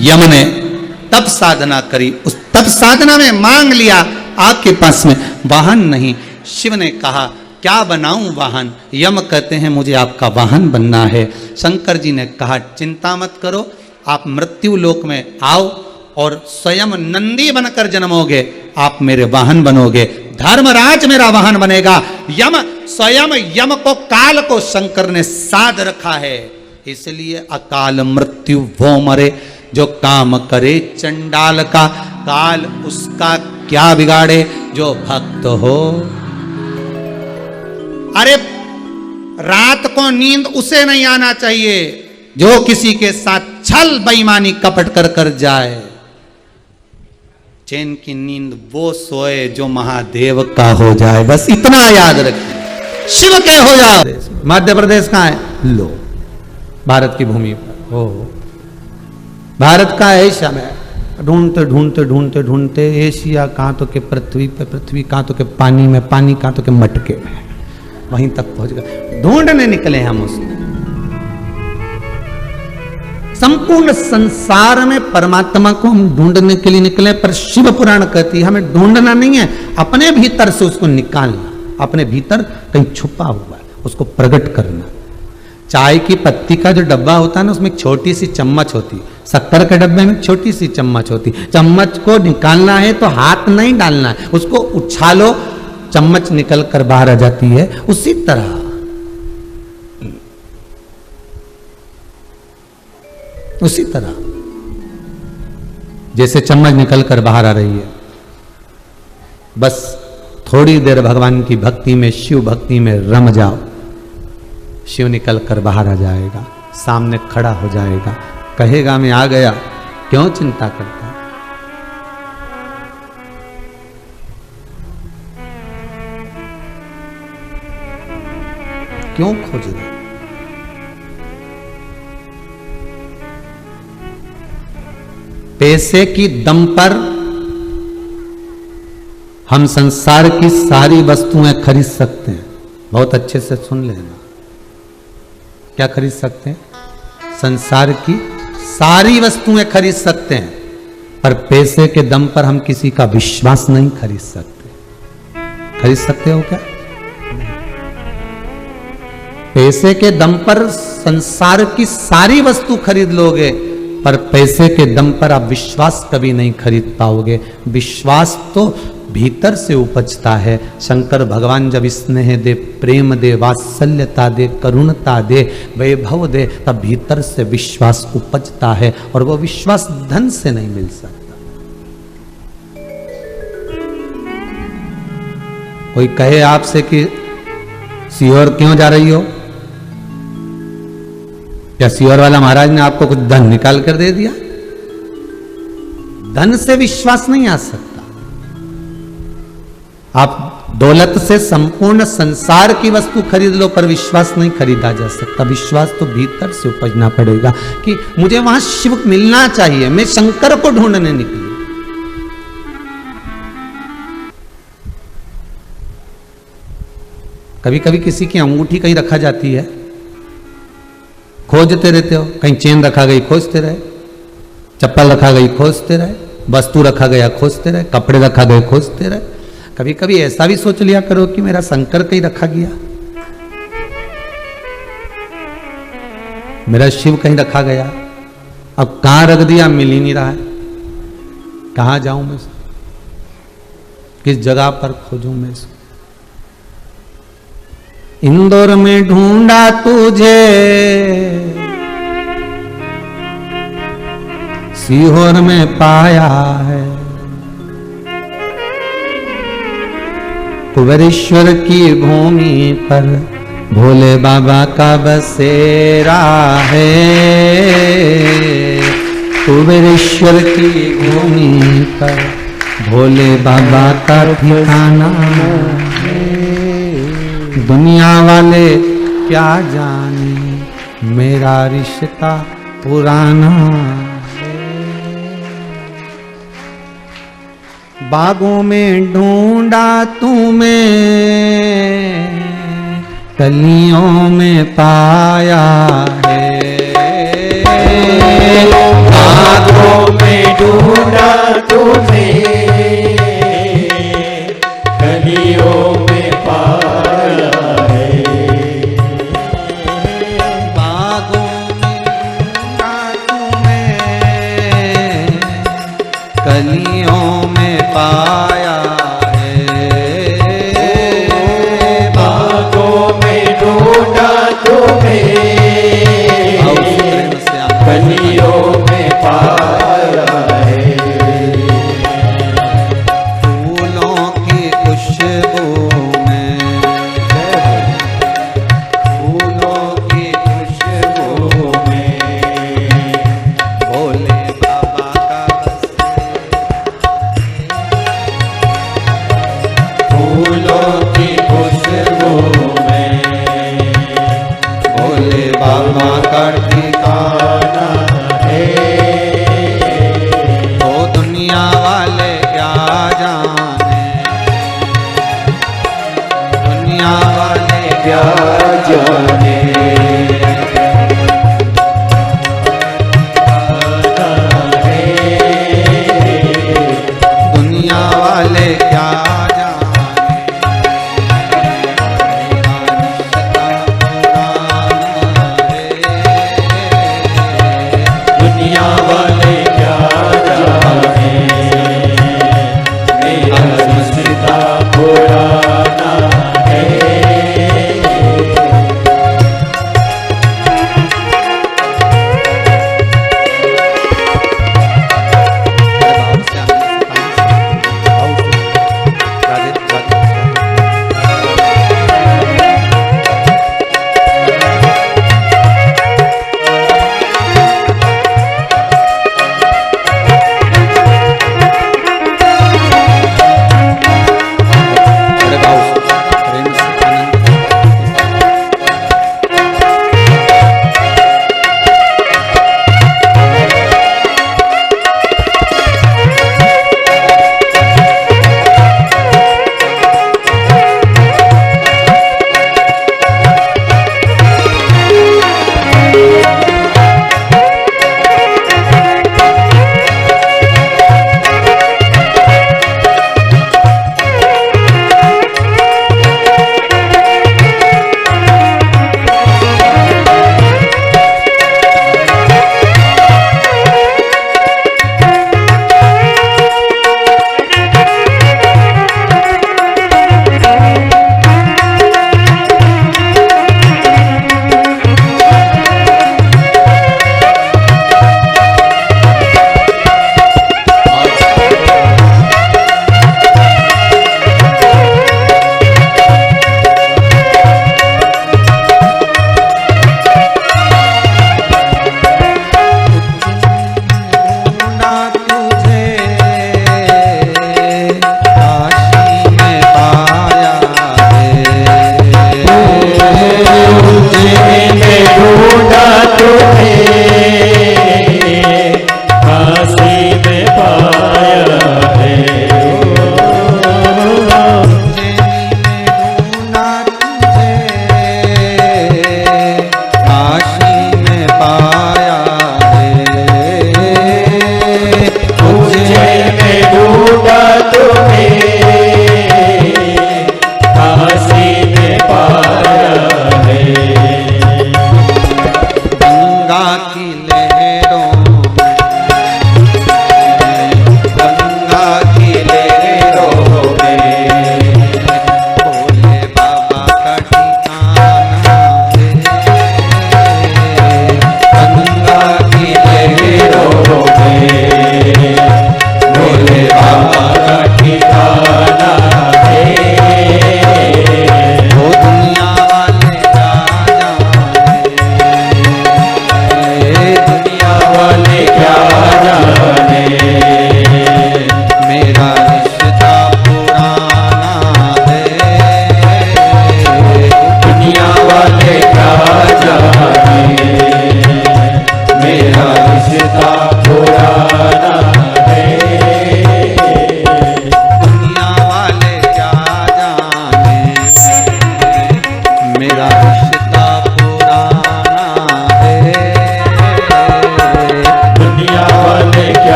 यम ने तप साधना करी, उस तप साधना में मांग लिया आपके पास में वाहन नहीं। शिव ने कहा क्या बनाऊं वाहन? यम कहते हैं मुझे आपका वाहन बनना है। शंकर जी ने कहा चिंता मत करो, आप मृत्यु लोक में आओ और स्वयं नंदी बनकर जन्मोगे, आप मेरे वाहन बनोगे, धर्मराज मेरा वाहन बनेगा। यम स्वयं यम को काल को शंकर ने साध रखा है, इसलिए अकाल मृत्यु वो मरे जो काम करे चंडाल का, काल उसका क्या बिगाड़े जो भक्त हो। अरे रात को नींद उसे नहीं आना चाहिए जो किसी के साथ छल बेईमानी कपट कर कर जाए। चैन की नींद वो सोए जो महादेव का हो जाए, बस इतना याद रखिए। शिव के हो जाओ। मध्य प्रदेश कहां है? लो भारत की भूमि पर हो, भारत का एशिया में ढूंढते ढूंढते ढूंढते ढूंढते एशिया कहां तो के पृथ्वी पे, पृथ्वी कहां तो के पानी में, पानी कहां तो के मटके में, वहीं तक पहुंच गए। ढूंढने निकले हम उसको। संपूर्ण संसार में परमात्मा को हम ढूंढने के लिए निकले, पर शिव पुराण कहती है हमें ढूंढना नहीं है, अपने भीतर से उसको निकालना। अपने भीतर कहीं छुपा हुआ है, उसको प्रकट करना। चाय की पत्ती का जो डब्बा होता है ना, उसमें एक छोटी सी चम्मच होती, शक्कर के डब्बे में छोटी सी चम्मच होती। चम्मच को निकालना है तो हाथ नहीं डालना है, उसको उछालो, चम्मच निकल कर बाहर आ जाती है। उसी तरह जैसे चम्मच निकल कर बाहर आ रही है, बस थोड़ी देर भगवान की भक्ति में, शिव भक्ति में रम जाओ, शिव निकल कर बाहर आ जाएगा, सामने खड़ा हो जाएगा, कहेगा मैं आ गया, क्यों चिंता करता है? क्यों खोज रहे? पैसे की दम पर हम संसार की सारी वस्तुएं खरीद सकते हैं। बहुत अच्छे से सुन लेना, क्या खरीद सकते हैं? संसार की सारी वस्तुएं खरीद सकते हैं, पर पैसे के दम पर हम किसी का विश्वास नहीं खरीद सकते। खरीद सकते हो क्या? पैसे के दम पर संसार की सारी वस्तु खरीद लोगे, पर पैसे के दम पर आप विश्वास कभी नहीं खरीद पाओगे। विश्वास तो भीतर से उपजता है। शंकर भगवान जब स्नेह दे, प्रेम दे, वात्सल्यता दे, करुणता दे, वैभव दे, तब भीतर से विश्वास उपजता है, और वो विश्वास धन से नहीं मिल सकता। कोई कहे आपसे कि सीहोर क्यों जा रही हो, क्या सीहोर वाला महाराज ने आपको कुछ धन निकाल कर दे दिया? धन से विश्वास नहीं आ सकता। आप दौलत से संपूर्ण संसार की वस्तु खरीद लो, पर विश्वास नहीं खरीदा जा सकता। विश्वास तो भीतर से उपजना पड़ेगा कि मुझे वहां शिव मिलना चाहिए, मैं शंकर को ढूंढने निकली। कभी कभी किसी की अंगूठी कहीं रखा जाती है, खोजते रहते हो, कहीं चेन रखा गई खोजते रहे, चप्पल रखा गई खोजते रहे, वस्तु रखा गया खोजते रहे, कपड़े रखा गए खोजते रहे। कभी कभी ऐसा भी सोच लिया करो कि मेरा शंकर कहीं रखा गया, मेरा शिव कहीं रखा गया, अब कहां रख दिया मिल ही नहीं रहा है, कहां जाऊं मैं, किस जगह पर खोजूं मैं इसको। इंदौर में ढूंढा तुझे, सीहोर में पाया है, कुबेरेश्वर की भूमि पर भोले बाबा का बसेरा है। कुबेरेश्वर की भूमि पर भोले बाबा का ठिकाना है। दुनिया वाले क्या जाने मेरा रिश्ता पुराना है। बागों में ढूंढा तुम्हें, कलियों में पाया है। बागों कलियों में पाया है, भागों में ढूंढा तुम्हें, कलियों में पाया है। फूलों की खुशबू में, फूलों की खुशबू में भोले बाबा का फूलों की खुशबू में भोले बाबा का ठिकाना है। तो दुनिया वाले क्या जाने, दुनिया वाले क्या जाने दुनिया वाले क्या दुनिया वाले क्या जाने, मेरा रिश्ता पुराना है।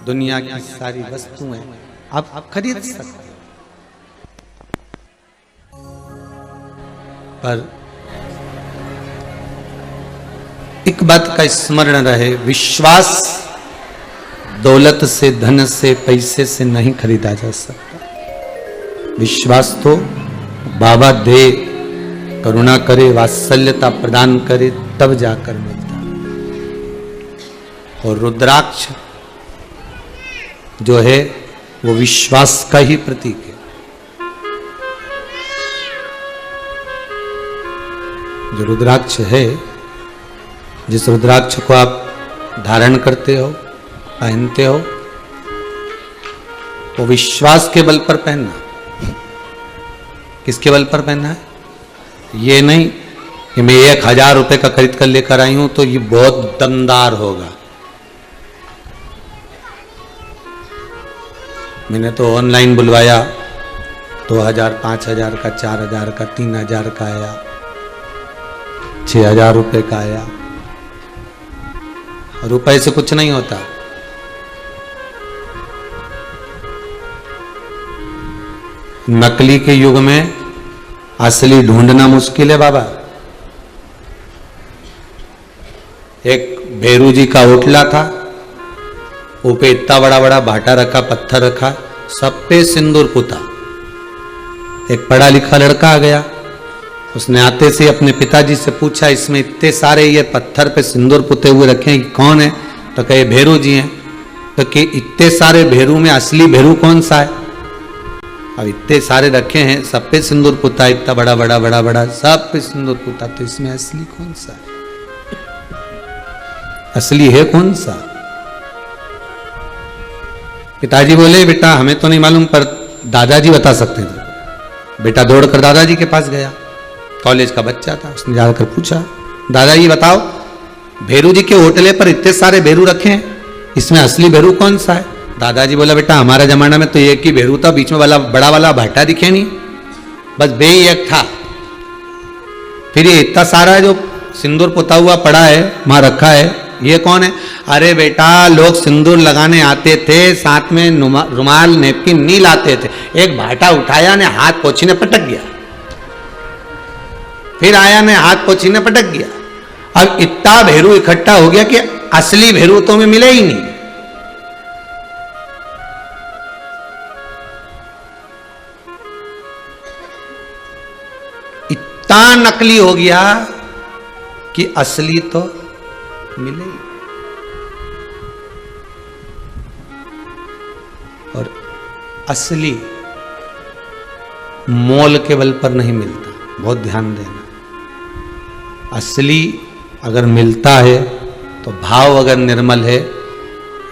दुनिया की सारी वस्तुएं आप खरीद सकते हैं, पर एक बात का स्मरण रहे, विश्वास दौलत से, धन से, पैसे से नहीं खरीदा जा सकता। विश्वास तो बाबा दे, करुणा करे, वात्सल्यता प्रदान करे, तब जाकर मिलता। और रुद्राक्ष जो है वो विश्वास का ही प्रतीक है। जो रुद्राक्ष है, जिस रुद्राक्ष को आप धारण करते हो, पहनते हो, वो विश्वास के बल पर पहनना। किसके बल पर पहनना है? ये नहीं कि मैं 1000 रुपए का खरीद कर लेकर आई हूं तो ये बहुत दमदार होगा। मैंने तो ऑनलाइन बुलवाया, 2000, 5000 का, 4000 का, 3000 का आया, 6000 रुपए का आया। रुपए से कुछ नहीं होता। नकली के युग में असली ढूंढना मुश्किल है बाबा। एक भेरू जी का ओटला था, ऊपर इतना बड़ा बड़ा भाटा रखा, पत्थर रखा, सब पे सिंदूर पुता। एक पढ़ा लिखा लड़का आ गया, उसने आते से अपने पिताजी से पूछा, इसमें इतने सारे ये पत्थर पे सिंदूर पुते हुए रखे हैं, कौन है? तो कहे भेरू जी हैं। तो कि इतने सारे भेरू में असली भेरू कौन सा है? अब इतने सारे रखे हैं, सब पे सिंदूर पुता, इतना बड़ा बड़ा बड़ा बड़ा सब पे सिंदूर पुता, तो इसमें असली कौन सा है? असली है कौन सा? पिताजी बोले, बेटा हमें तो नहीं मालूम, पर दादाजी बता सकते थे। बेटा दौड़कर दादाजी के पास गया, कॉलेज का बच्चा था, उसने जाकर पूछा, दादाजी बताओ, भेरू जी के होटले पर इतने सारे भेरू रखे हैं, इसमें असली भेरू कौन सा है? दादाजी बोला, बेटा हमारा जमाना में तो एक ही भेरू था, बीच में वाला बड़ा वाला भाटा दिखे नहीं, बस बे ही एक था। फिर ये इतना सारा जो सिंदूर पुता हुआ पड़ा है वहां रखा है, ये कौन है? अरे बेटा लोग सिंदूर लगाने आते थे, साथ में रुमाल नेपकिन नहीं लाते थे, एक भाटा उठाया ने हाथ पोछीने पटक गया, फिर आया ने हाथ पोछीने पटक गया। अब इतना भेरू इकट्ठा हो गया कि असली भेरू तो में मिले ही नहीं। इतना नकली हो गया कि असली तो मिले ही। और असली मोल के बल पर नहीं मिलता, बहुत ध्यान देना। असली अगर मिलता है तो भाव अगर निर्मल है।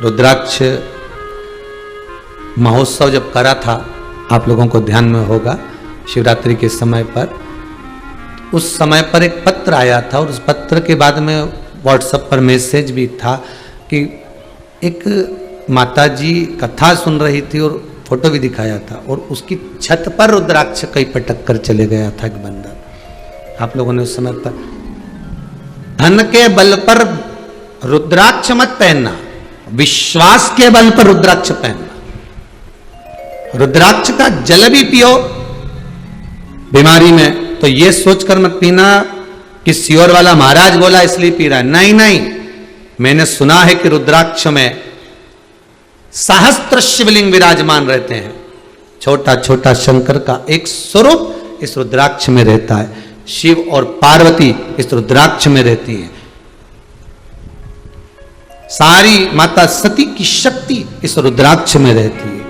रुद्राक्ष महोत्सव जब करा था, आप लोगों को ध्यान में होगा, शिवरात्रि के समय पर, उस समय पर एक पत्र आया था, और उस पत्र के बाद में व्हाट्सएप पर मैसेज भी था कि एक माताजी कथा सुन रही थी और फोटो भी दिखाया था, और उसकी छत पर रुद्राक्ष कहीं पटक कर चले गया था एक बंदा। आप लोगों ने उस समय पर, धन के बल पर रुद्राक्ष मत पहनना, विश्वास के बल पर रुद्राक्ष पहनना। रुद्राक्ष का जल भी पियो बीमारी में, तो ये सोचकर मत पीना कि सियोर वाला महाराज बोला इसलिए पी रहा है। नहीं नहीं, मैंने सुना है कि रुद्राक्ष में सहस्त्र शिवलिंग विराजमान रहते हैं। छोटा छोटा शंकर का एक स्वरूप इस रुद्राक्ष में रहता है। शिव और पार्वती इस रुद्राक्ष में रहती है। सारी माता सती की शक्ति इस रुद्राक्ष में रहती है।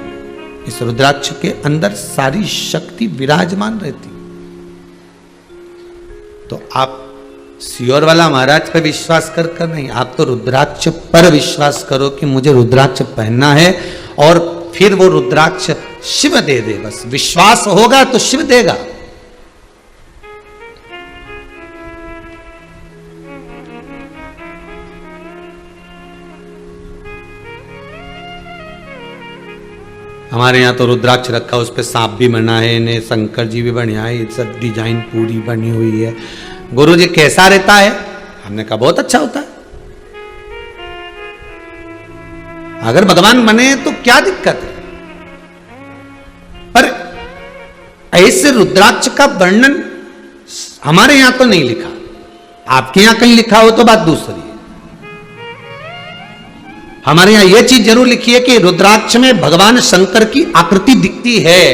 इस रुद्राक्ष के अंदर सारी शक्ति विराजमान रहती है। तो आप सियोर वाला महाराज पर विश्वास कर कर नहीं, आप तो रुद्राक्ष पर विश्वास करो कि मुझे रुद्राक्ष पहनना है, और फिर वो रुद्राक्ष शिव दे दे। बस विश्वास होगा तो शिव देगा। हमारे यहाँ तो रुद्राक्ष रखा, उस पर सांप भी बना है, इन्हें शंकर जी भी बने हैं, सब डिजाइन पूरी बनी हुई है। गुरु जी कैसा रहता है? हमने कहा बहुत अच्छा होता है। अगर भगवान बने तो क्या दिक्कत है? पर ऐसे रुद्राक्ष का वर्णन हमारे यहां तो नहीं लिखा, आपके यहां कहीं लिखा हो तो बात दूसरी है। हमारे यहां यह चीज जरूर लिखी है कि रुद्राक्ष में भगवान शंकर की आकृति दिखती है,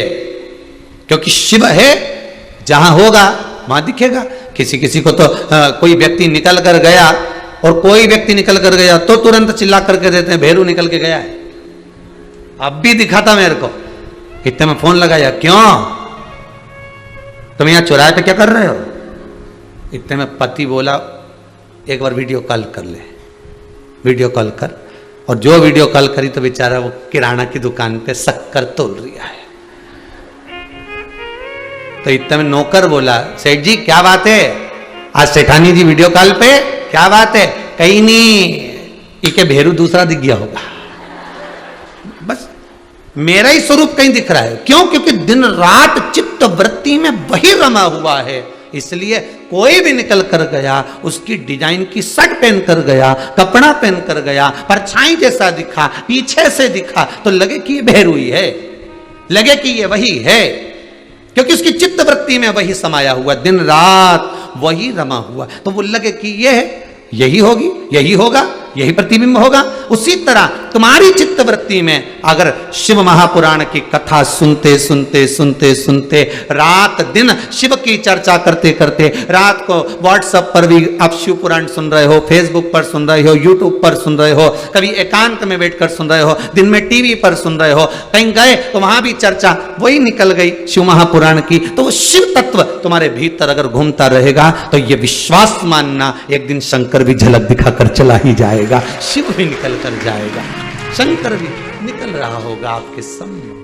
क्योंकि शिव है, जहां होगा वहां दिखेगा। किसी किसी को तो कोई व्यक्ति निकल कर गया और कोई व्यक्ति निकल कर गया तो तुरंत चिल्ला करके देते हैं भैरू निकल के गया है। अब भी दिखा था मेरे को, इतने में फोन लगाया, क्यों तुम यहां चौराहे पे क्या कर रहे हो? इतने में पति बोला एक बार वीडियो कॉल कर ले। वीडियो कॉल कर, और जो वीडियो कॉल करी तो बेचारा वो किराना की दुकान पे शक्कर तोल रहा है। तो इतने में नौकर बोला, सेठ जी क्या बात है, आज सेठानी जी वीडियो कॉल पे, क्या बात है? कहीं नहीं, इके भेरू दूसरा दिख गया होगा। बस मेरा ही स्वरूप कहीं दिख रहा है। क्यों? क्योंकि दिन रात चित्त वृत्ति में वही रमा हुआ है, इसलिए कोई भी निकल कर गया, उसकी डिजाइन की शर्ट पहन कर गया, कपड़ा पहन कर गया, परछाई जैसा दिखा, पीछे से दिखा, तो लगे कि ये भैरू ही है, लगे कि ये वही है, क्योंकि उसकी चित्त वृत्ति में वही समाया हुआ, दिन रात वही रमा हुआ, तो वो लगे कि ये है, यही होगी, यही होगा, यही प्रतिबिंब होगा। उसी तरह तुम्हारी चित्त वृत्ति में अगर शिव महापुराण की कथा सुनते सुनते सुनते सुनते रात दिन शिव की चर्चा करते करते, रात को व्हाट्सएप पर भी आप शिव पुराण सुन रहे हो, फेसबुक पर सुन रहे हो, यूट्यूब पर सुन रहे हो, कभी एकांत में बैठकर सुन रहे हो, दिन में टीवी पर सुन रहे हो, कहीं गए तो वहां भी चर्चा वही निकल गई शिव महापुराण की, तो वो शिव तत्व तुम्हारे भीतर अगर घूमता रहेगा तो ये विश्वास मानना एक दिन शंकर भी झलक दिखाकर चला ही जाएगा, शिव भी निकल कर जाएगा, शंकर भी निकल रहा होगा आपके सम्मुख।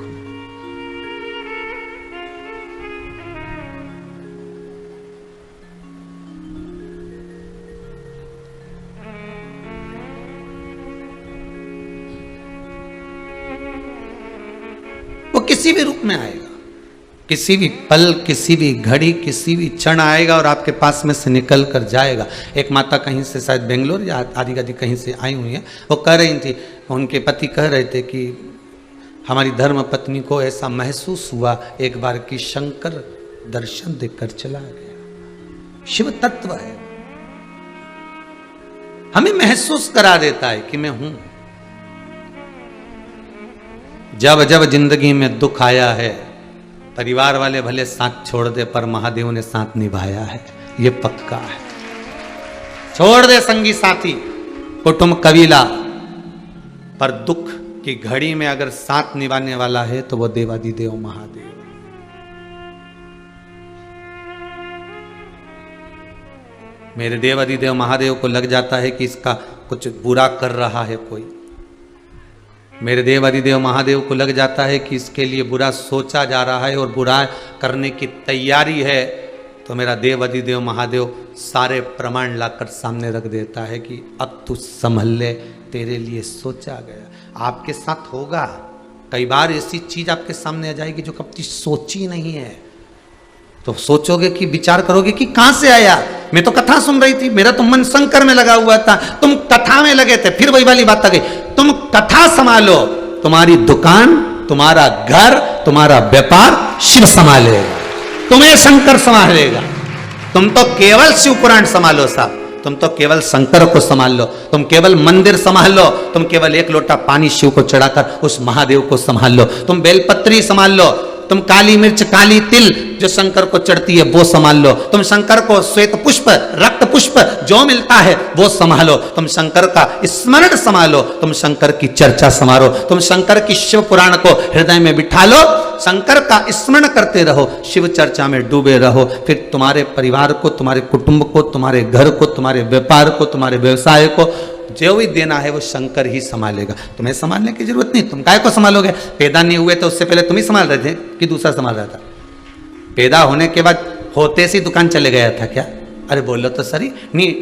वो किसी भी रूप में आएगा, किसी भी पल, किसी भी घड़ी, किसी भी क्षण आएगा और आपके पास में से निकल कर जाएगा। एक माता कहीं से शायद बेंगलोर या आदि आदि कहीं से आई हुई है, वो कह रही थी, उनके पति कह रहे थे कि हमारी धर्म पत्नी को ऐसा महसूस हुआ एक बार कि शंकर दर्शन देकर चला गया। शिव तत्व है, हमें महसूस करा देता है कि मैं हूं। जब जब जिंदगी में दुख आया है, परिवार वाले भले साथ छोड़ दे पर महादेव ने साथ निभाया है, ये पक्का है। छोड़ दे संगी साथी, कुटुंब कबीला, पर दुख की घड़ी में अगर साथ निभाने वाला है तो वो देवादिदेव महादेव। मेरे देवादिदेव महादेव को लग जाता है कि इसका कुछ बुरा कर रहा है कोई, मेरे देवादिदेव महादेव को लग जाता है कि इसके लिए बुरा सोचा जा रहा है और बुरा करने की तैयारी है, तो मेरा देवादिदेव महादेव सारे प्रमाण लाकर सामने रख देता है कि अब तू संभल ले, तेरे लिए सोचा गया। आपके साथ होगा, कई बार ऐसी चीज आपके सामने आ जाएगी जो कभी सोची नहीं है, तो सोचोगे कि विचार करोगे कि कहां से आया। मैं तो कथा सुन रही थी, मेरा तो मन शंकर में लगा हुआ था, तुम कथा में लगे थे, फिर वही वाली बात आ गई। तुम कथा संभालो, तुम्हारी दुकान, तुम्हारा घर, तुम्हारा व्यापार शिव संभालेगा, तुम्हें शंकर संभालेगा। तुम तो केवल शिव पुराण संभालो साहब, तुम तो केवल शंकर को संभाल लो, तुम केवल मंदिर संभाल लो, तुम केवल एक लोटा पानी शिव को चढ़ाकर उस महादेव को संभाल लो, तुम बेलपत्री संभाल लो, तुम काली मिर्च काली तिल जो शंकर को चढ़ती है वो संभाल लो, तुम शंकर को श्वेत पुष्प रक्त पुष्प जो मिलता है वो संभालो, तुम शंकर का स्मरण संभालो, तुम शंकर की चर्चा संभालो, तुम शंकर की शिव पुराण को हृदय में बिठा लो, शंकर का स्मरण करते रहो, शिव चर्चा में डूबे रहो, फिर तुम्हारे परिवार को, तुम्हारे कुटुंब को, तुम्हारे घर को, तुम्हारे व्यापार को, तुम्हारे व्यवसाय को जो भी देना है वो शंकर ही संभालेगा। तुम्हें संभालने की जरूरत नहीं, तुम काय को संभालोगे। पैदा नहीं हुए तो उससे पहले तुम ही संभाल रहे थे कि दूसरा संभाल रहा था। पैदा होने के बाद होते से दुकान चले गया था क्या? अरे बोलो तो सही नहीं,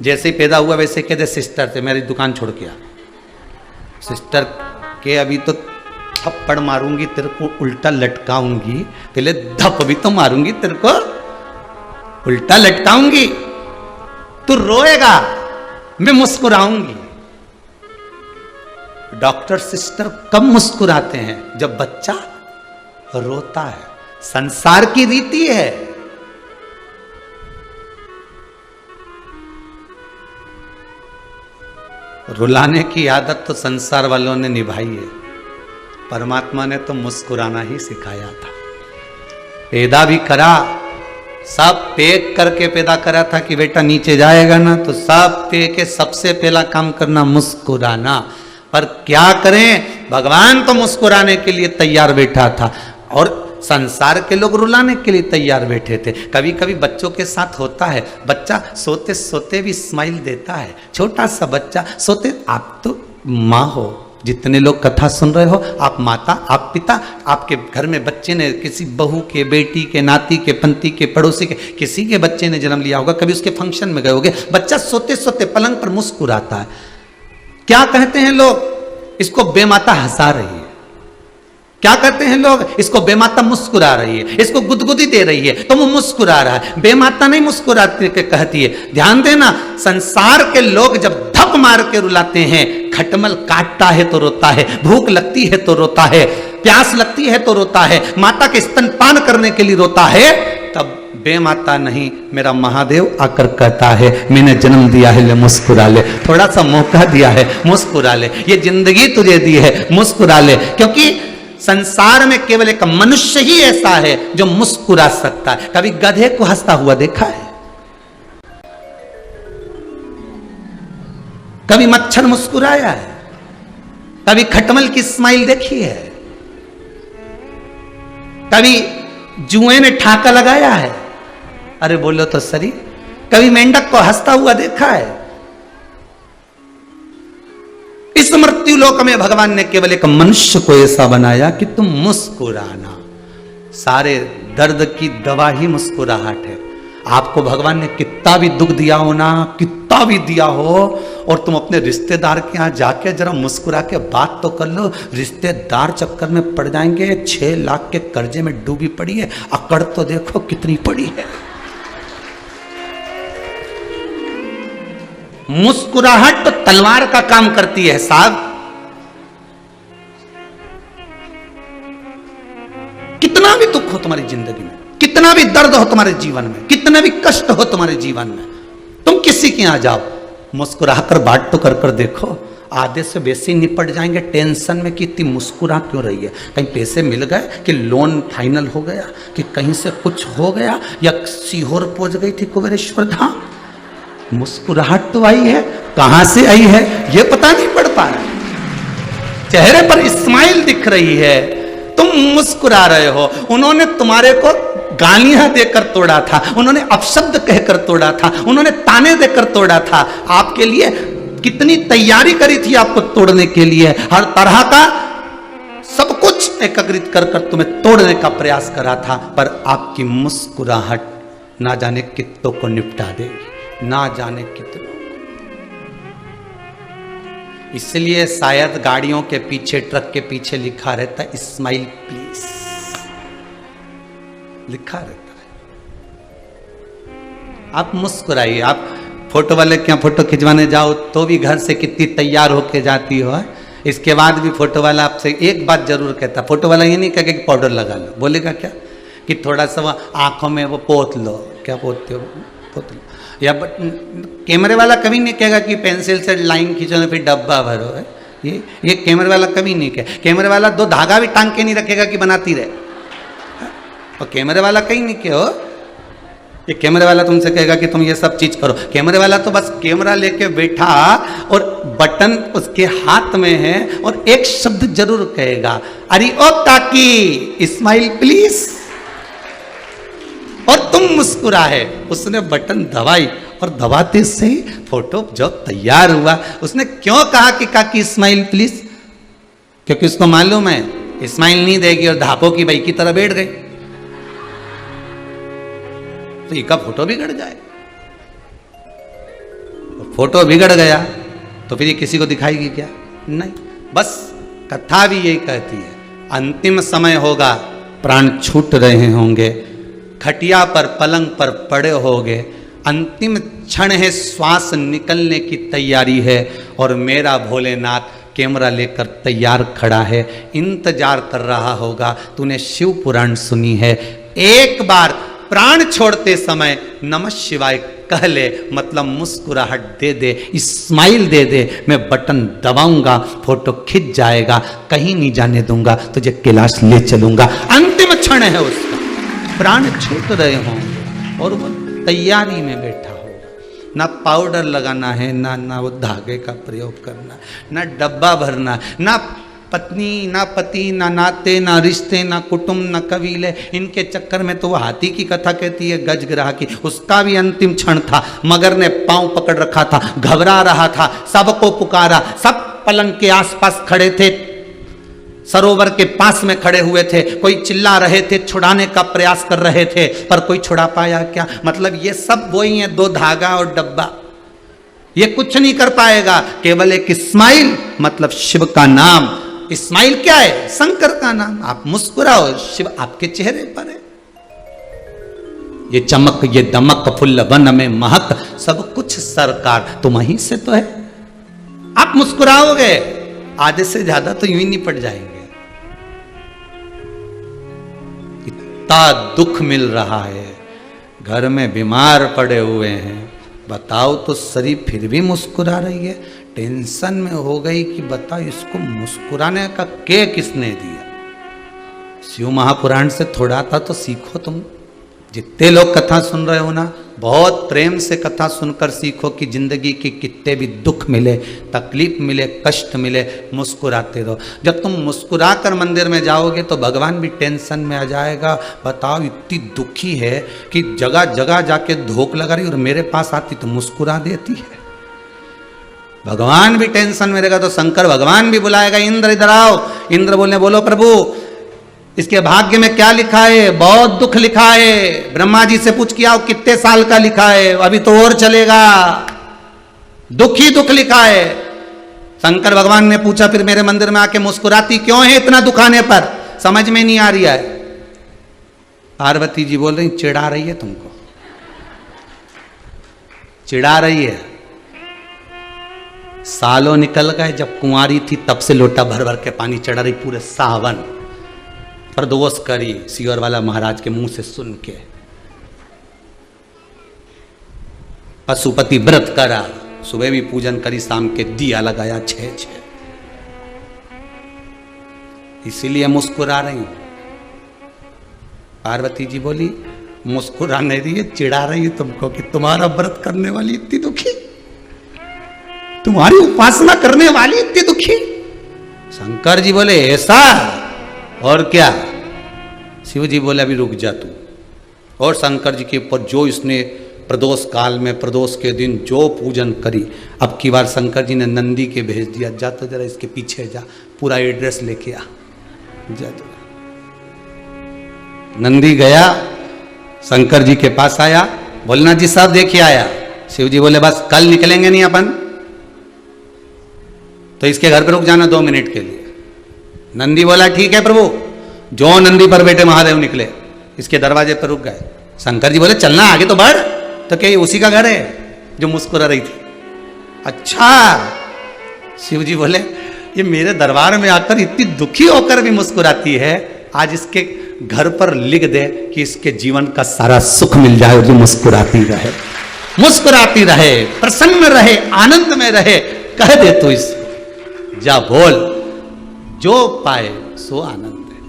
जैसे ही पैदा हुआ वैसे कहते सिस्टर थे मेरी दुकान छोड़ के आ। सिस्टर के अभी तो थप्पड़ मारूंगी तेरे को, उल्टा लटकाऊंगी, पहले धप भी तो मारूंगी तेरे को, उल्टा लटकाऊंगी, तू रोएगा मैं मुस्कुराऊंगी। डॉक्टर सिस्टर कब मुस्कुराते हैं? जब बच्चा रोता है। संसार की रीति है। रुलाने की आदत तो संसार वालों ने निभाई है, परमात्मा ने तो मुस्कुराना ही सिखाया था। पैदा भी करा, सब पैक करके पैदा करा था कि बेटा नीचे जाएगा ना तो सब पैक के सबसे पहला काम करना मुस्कुराना। पर क्या करें, भगवान तो मुस्कुराने के लिए तैयार बैठा था और संसार के लोग रुलाने के लिए तैयार बैठे थे। कभी कभी बच्चों के साथ होता है, बच्चा सोते सोते भी स्माइल देता है। छोटा सा बच्चा सोते, आप तो माँ हो, जितने लोग कथा सुन रहे हो, आप माता, आप पिता, आपके घर में बच्चे ने किसी बहू के, बेटी के, नाती के, पंती के, पड़ोसी के, किसी के बच्चे ने जन्म लिया होगा, कभी उसके फंक्शन में गए होगे, बच्चा सोते सोते पलंग पर मुस्कुराता है। क्या कहते हैं लोग? इसको बेमाता हंसा रही है। क्या कहते हैं लोग? इसको बेमाता मुस्कुरा रही है, इसको गुदगुदी दे रही है तो वो मुस्कुरा रहा है। बेमाता नहीं मुस्कुराती के कहती है। ध्यान देना, संसार के लोग जब धप मार के रुलाते हैं, खटमल काटता है तो रोता है, भूख लगती है तो रोता है, प्यास लगती है तो रोता है, माता के स्तनपान करने के लिए रोता है, तब बेमाता नहीं, मेरा महादेव आकर कहता है मैंने जन्म दिया है, ले मुस्कुरा ले, थोड़ा सा मौका दिया है, मुस्कुरा ले, ये जिंदगी तुझे दी है, मुस्कुरा ले। क्योंकि संसार में केवल एक मनुष्य ही ऐसा है जो मुस्कुरा सकता है। कभी गधे को हंसता हुआ देखा है? कभी मच्छर मुस्कुराया है? कभी खटमल की स्माइल देखी है? कभी जुए ने ठाका लगाया है? अरे बोलो तो सही। कभी मेंढक को हंसता हुआ देखा है? इस मृत्यु लोक में भगवान ने केवल एक मनुष्य को ऐसा बनाया कि तुम मुस्कुराना। सारे दर्द की दवा ही मुस्कुराहट है। आपको भगवान ने कितना भी दुख दिया हो ना, कितना भी दिया हो, और तुम अपने रिश्तेदार के यहाँ जाके जरा मुस्कुरा के बात तो कर लो, रिश्तेदार चक्कर में पड़ जाएंगे। 6 लाख के कर्जे में डूबी पड़ी है, अकड़ तो देखो कितनी पड़ी है। मुस्कुराहट तो तलवार का काम करती है साहब। कितना भी दुख हो तुम्हारी जिंदगी में, कितना भी दर्द हो तुम्हारे जीवन में, कितना भी कष्ट हो तुम्हारे जीवन में, तुम किसी के यहां जाओ, मुस्कुराकर बात तो कर देखो, आधे से बेसी निपट जाएंगे। टेंशन में कि इतनी मुस्कुरा क्यों रही है? कहीं पैसे मिल गए, कि लोन फाइनल हो गया, कि कहीं से कुछ हो गया, या सीहोर पहुंच गई थी कुबेरेश्वर धाम। मुस्कुराहट तो आई है, कहां से आई है ये पता नहीं पड़ पा रहा। चेहरे पर स्माइल दिख रही है, तुम मुस्कुरा रहे हो। उन्होंने तुम्हारे को गालियां देकर तोड़ा था, उन्होंने अपशब्द कहकर तोड़ा था, उन्होंने ताने देकर तोड़ा था। आपके लिए कितनी तैयारी करी थी आपको तोड़ने के लिए, हर तरह का सब कुछ एकत्रित कर तुम्हें तोड़ने का प्रयास करा था। पर आपकी मुस्कुराहट ना जाने कितनों को निपटा देगी, ना जाने कितनों। इसलिए शायद गाड़ियों के पीछे, ट्रक के पीछे लिखा रहता है स्माइल प्लीज, लिखा रहता है। आप मुस्कुराइए। आप फोटो वाले के यहाँ फोटो खिंचवाने जाओ तो भी घर से कितनी तैयार होके जाती हो, इसके बाद भी फोटो वाला आपसे एक बात जरूर कहता। फोटो वाला ये नहीं कहेगा कि पाउडर लगा लो, बोलेगा क्या कि थोड़ा सा वो आंखों में वो पोत लो। क्या पोतते हो? पोत लो। या कैमरे वाला कभी नहीं कहेगा कि पेंसिल से लाइन खींचो फिर डब्बा भरो है। ये कैमरे वाला कभी नहीं कहे। कैमरे वाला 2 धागा भी टांग के नहीं रखेगा कि बनाती रहे। और कैमरे वाला कहीं नहीं कहो, ये कैमरे वाला तुमसे कहेगा कि तुम ये सब चीज करो। कैमरे वाला तो बस कैमरा लेके बैठा और बटन उसके हाथ में है और एक शब्द जरूर कहेगा, अरे ओ काकी स्माइल प्लीज। और तुम मुस्कुरा है। उसने बटन दबाई और दबाते से ही फोटो जब तैयार हुआ, उसने क्यों कहा कि काकी स्माइल प्लीज? क्योंकि उसको मालूम है स्माइल नहीं देगी और धापो की बाई की तरह बैठ गई तो इसका फोटो बिगड़ जाए। फोटो बिगड़ गया तो फिर ये किसी को दिखाएगी क्या? नहीं। बस कथा भी यही कहती है, अंतिम समय होगा, प्राण छूट रहे होंगे, खटिया पर पलंग पर पड़े होगे, अंतिम क्षण है, श्वास निकलने की तैयारी है और मेरा भोलेनाथ कैमरा लेकर तैयार खड़ा है, इंतजार कर रहा होगा। तूने शिव पुराण सुनी है, एक बार प्राण छोड़ते समय नमः शिवाय कह ले, मतलब मुस्कुराहट दे दे, स्माइल दे दे, मैं बटन दबाऊंगा, फोटो खिंच जाएगा, कहीं नहीं जाने दूंगा, तुझे कैलाश ले चलूंगा। अंतिम क्षण है उसका, प्राण छूट रहे होंगे और वो तैयारी में बैठा होगा। ना पाउडर लगाना है, ना वो धागे का प्रयोग करना, ना डब्बा भरना, ना पत्नी, ना पति, ना नाते, ना रिश्ते, ना कुटुंब, ना कबीले। इनके चक्कर में तो वो हाथी की कथा कहती है गजग्राह की, उसका भी अंतिम क्षण था। मगर ने पांव पकड़ रखा था, घबरा रहा था, सबको पुकारा, सब पलंग के आसपास खड़े थे, सरोवर के पास में खड़े हुए थे, कोई चिल्ला रहे थे, छुड़ाने का प्रयास कर रहे थे, पर कोई छुड़ा पाया क्या? मतलब ये सब वही है, दो धागा और डब्बा, ये कुछ नहीं कर पाएगा। केवल एक स्माइल, मतलब शिव का नाम। स्माइल क्या है? शंकर का नाम। आप मुस्कुराओ, शिव आपके चेहरे पर है। ये चमक, ये दमक, फुल्ल वन में महक, सब कुछ सरकार तुम्हीं से तो है। आप मुस्कुराओगे, आधे से ज्यादा तो यूं ही निपट जाएंगे। इतना दुख मिल रहा है, घर में बीमार पड़े हुए हैं, बताओ तो शरीफ फिर भी मुस्कुरा रही है। टेंशन में हो गई कि बताओ इसको मुस्कुराने का के किसने दिया? शिव महापुराण से थोड़ा था तो सीखो तुम। जितने लोग कथा सुन रहे हो ना, बहुत प्रेम से कथा सुनकर सीखो कि जिंदगी के कितने भी दुख मिले, तकलीफ मिले, कष्ट मिले, मुस्कुराते रहो। जब तुम मुस्कुरा कर मंदिर में जाओगे तो भगवान भी टेंशन में आ जाएगा। बताओ इतनी दुखी है कि जगह जगह जाके धोख लगा रही और मेरे पास आती तो मुस्कुरा देती है। भगवान भी टेंशन में रहेगा तो शंकर भगवान भी बुलाएगा, इंद्र इधर आओ। इंद्र बोलने, बोलो प्रभु इसके भाग्य में क्या लिखा है? बहुत दुख लिखा है। ब्रह्मा जी से पूछ के आओ कितने साल का लिखा है, अभी तो और चलेगा, दुख ही दुख लिखा है। शंकर भगवान ने पूछा फिर मेरे मंदिर में आके मुस्कुराती क्यों है इतना दुख आने पर? समझ में नहीं आ रही है। पार्वती जी बोल रही चिढ़ा रही है तुमको, चिढ़ा रही है। सालों निकल गए, जब कुंवारी थी तब से लोटा भर भर के पानी चढ़ा रही, पूरे सावन प्रदोष करी सियोर वाला महाराज के मुंह से सुन के। पशुपति व्रत करा, सुबह भी पूजन करी, शाम के दिया लगाया 6-6। इसीलिए मुस्कुरा रही हूं। पार्वती जी बोली मुस्कुरा नहीं रही है, चिढ़ा रही है तुमको कि तुम्हारा व्रत करने वाली इतनी दुखी, तुम्हारी उपासना करने वाली इतनी दुखी। शंकर जी बोले ऐसा, और क्या? शिव जी बोले अभी रुक जा तू। और शंकर जी के ऊपर जो इसने प्रदोष काल में, प्रदोष के दिन जो पूजन करी, अब की बार शंकर जी ने नंदी के भेज दिया, जा तो जरा इसके पीछे जा, पूरा एड्रेस लेके आ, जा तो। नंदी गया, शंकर जी के पास आया, बोलना जी साहब देखिए आया। शिव जी बोले बस कल निकलेंगे नहीं अपन, तो इसके घर पे रुक जाना 2 मिनट के लिए। नंदी बोला ठीक है प्रभु। जो नंदी पर बैठे महादेव निकले, इसके दरवाजे पर रुक गए। शंकर जी बोले चलना आगे तो बढ़, तो क्या ये उसी का घर है जो मुस्कुरा रही थी? अच्छा। शिव जी बोले ये मेरे दरबार में आकर इतनी दुखी होकर भी मुस्कुराती है, आज इसके घर पर लिख दे कि इसके जीवन का सारा सुख मिल जाए और जो मुस्कुराती रहे, मुस्कुराती रहे, प्रसन्न रहे, आनंद में रहे। कह दे तू इसको, जा बोल, जो पाए सो आनंद है।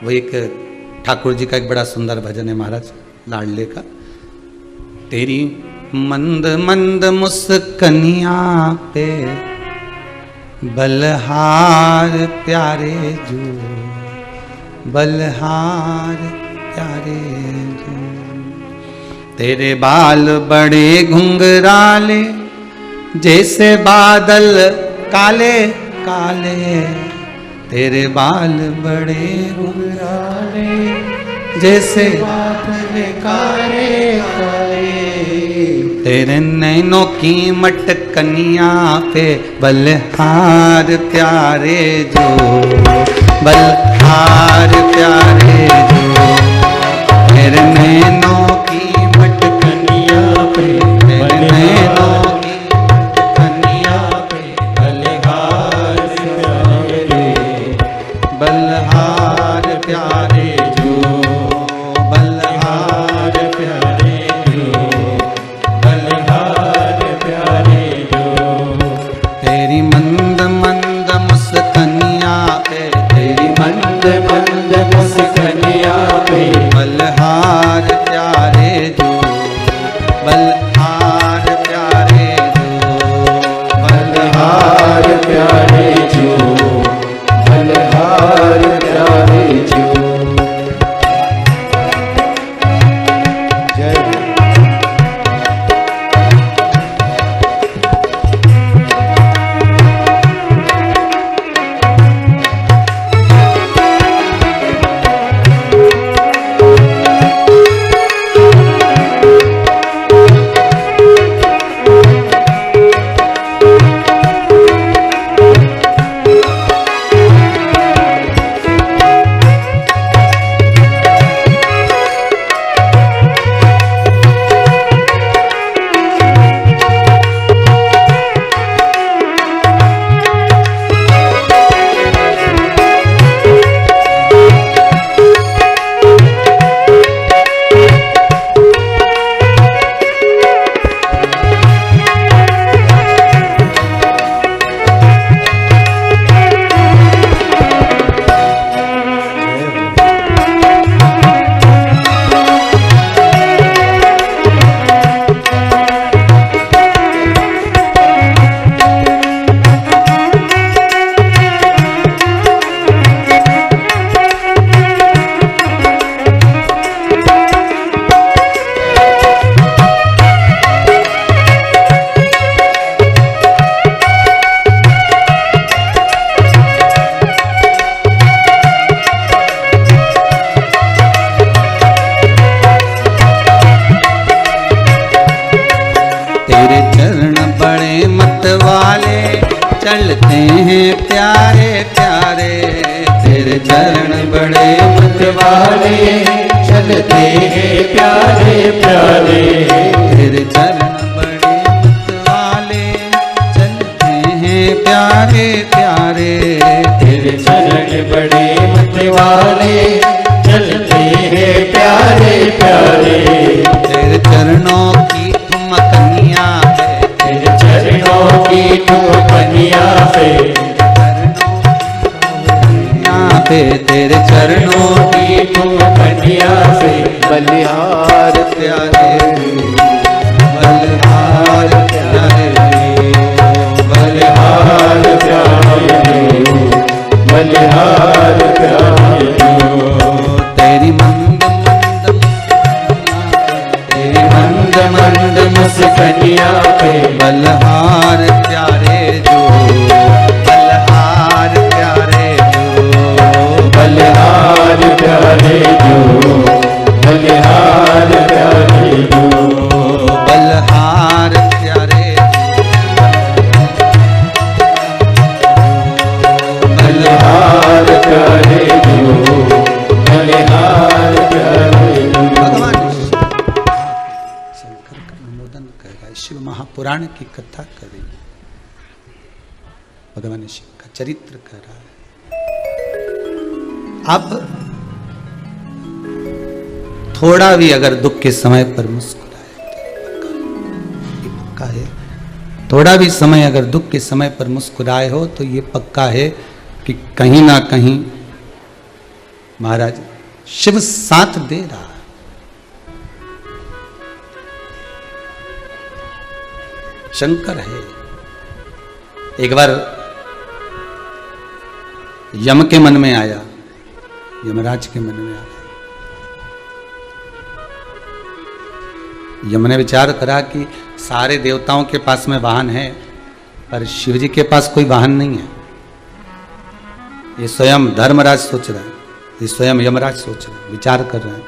वो एक ठाकुर जी का एक बड़ा सुंदर भजन है महाराज लाडले का। तेरी मंद मंद मुस्कनिया पे बलहार प्यारे जो, बलहार प्यारे जो। तेरे बाल बड़े घुंघराले जैसे बादल काले काले, तेरे बाल बड़े घुंघराले जैसे बादल काले काले, तेरे नैनों की मटकनिया पे बलहार प्यारे जो, बलहार प्यारे जो। तेरे नैनों की चलते हैं प्यारे प्यारे तेरे चरण बड़े मत वाले चलते हैं प्यारे प्यारे तेरे चरण बड़े मत वाले चलते हैं प्यारे प्यारे तेरे चरण बड़े मत वाले चलते हैं प्यारे प्यारे तेरे चरणों की तुम कन्या है तेरे चरणों की तुम कन्या पे तेरे चरणों की तुम कन्या पे बलिहार प्यारे बलिहार प्यारे बलिहार प्यारे बलिहार प्यारे तेरी मंद मंद मुस्कनिया पे बलहार प्यारे जो बलहार प्यारे जो बलिहार प्यारे जो बलिहार प्यारे जो बलहार प्यारे बलिहार प्यारे जो बलिहार प्यारे जो भगवान शंकर का अनुमोदन कर रहा है, शिव महापुराण की कथा कर रही है, भगवान शिव का चरित्र कर रहा है। आप थोड़ा भी अगर दुख के समय पर मुस्कुराए तो ये पक्का है, थोड़ा भी समय अगर दुख के समय पर मुस्कुराए हो तो ये पक्का है कि कहीं ना कहीं महाराज शिव साथ दे रहा है। शंकर है। एक बार यम के मन में आया, यमराज के मन में आया, यम ने विचार करा कि सारे देवताओं के पास में वाहन है पर शिव जी के पास कोई वाहन नहीं है। ये स्वयं धर्मराज सोच रहा है, ये स्वयं यमराज सोच रहे हैं, विचार कर रहे हैं।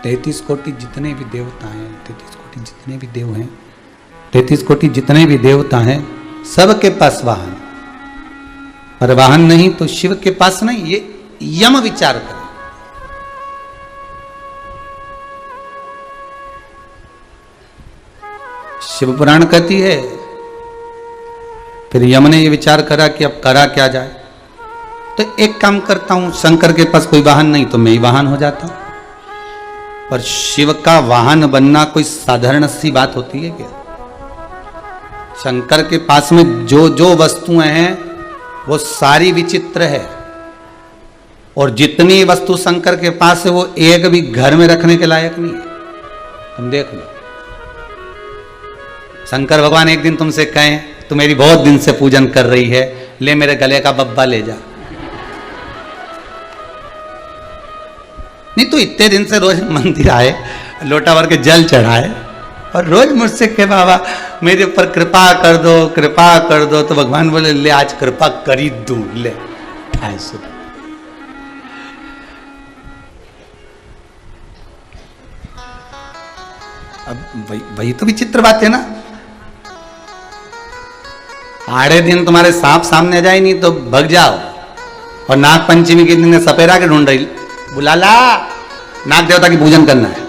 33 कोटि जितने भी देवता हैं, 33 कोटि जितने भी देव हैं, 33 कोटि जितने भी देवता हैं, सबके पास वाहन, पर वाहन नहीं तो शिव के पास नहीं। ये यम विचार करे। शिव पुराण कहती है, फिर यम ने ये विचार करा कि अब करा क्या जाए, तो एक काम करता हूं, शंकर के पास कोई वाहन नहीं तो मैं ही वाहन हो जाता हूं। पर शिव का वाहन बनना कोई साधारण सी बात होती है क्या? शंकर के पास में जो जो वस्तुएं हैं वो सारी विचित्र है, और जितनी वस्तु शंकर के पास है वो एक भी घर में रखने के लायक नहीं है। तुम देख लो, शंकर भगवान एक दिन तुमसे कहें तू मेरी बहुत दिन से पूजन कर रही है, ले मेरे गले का बब्बा ले जा। नहीं तो इतने दिन से रोज मंदिर आए, लोटा भर के जल चढ़ाए और रोज मुझसे कहे बाबा मेरे ऊपर कृपा कर दो, कृपा कर दो, तो भगवान बोले ले आज कृपा कर ही दूं, ले 250। अब वही तो विचित्र बात है ना। आड़े दिन तुम्हारे सांप सामने आ जाए नहीं तो भग जाओ, और नाग पंचमी के दिन सपेरा के ढूंढ रही, बुला ला, नाग देवता की पूजन करना है।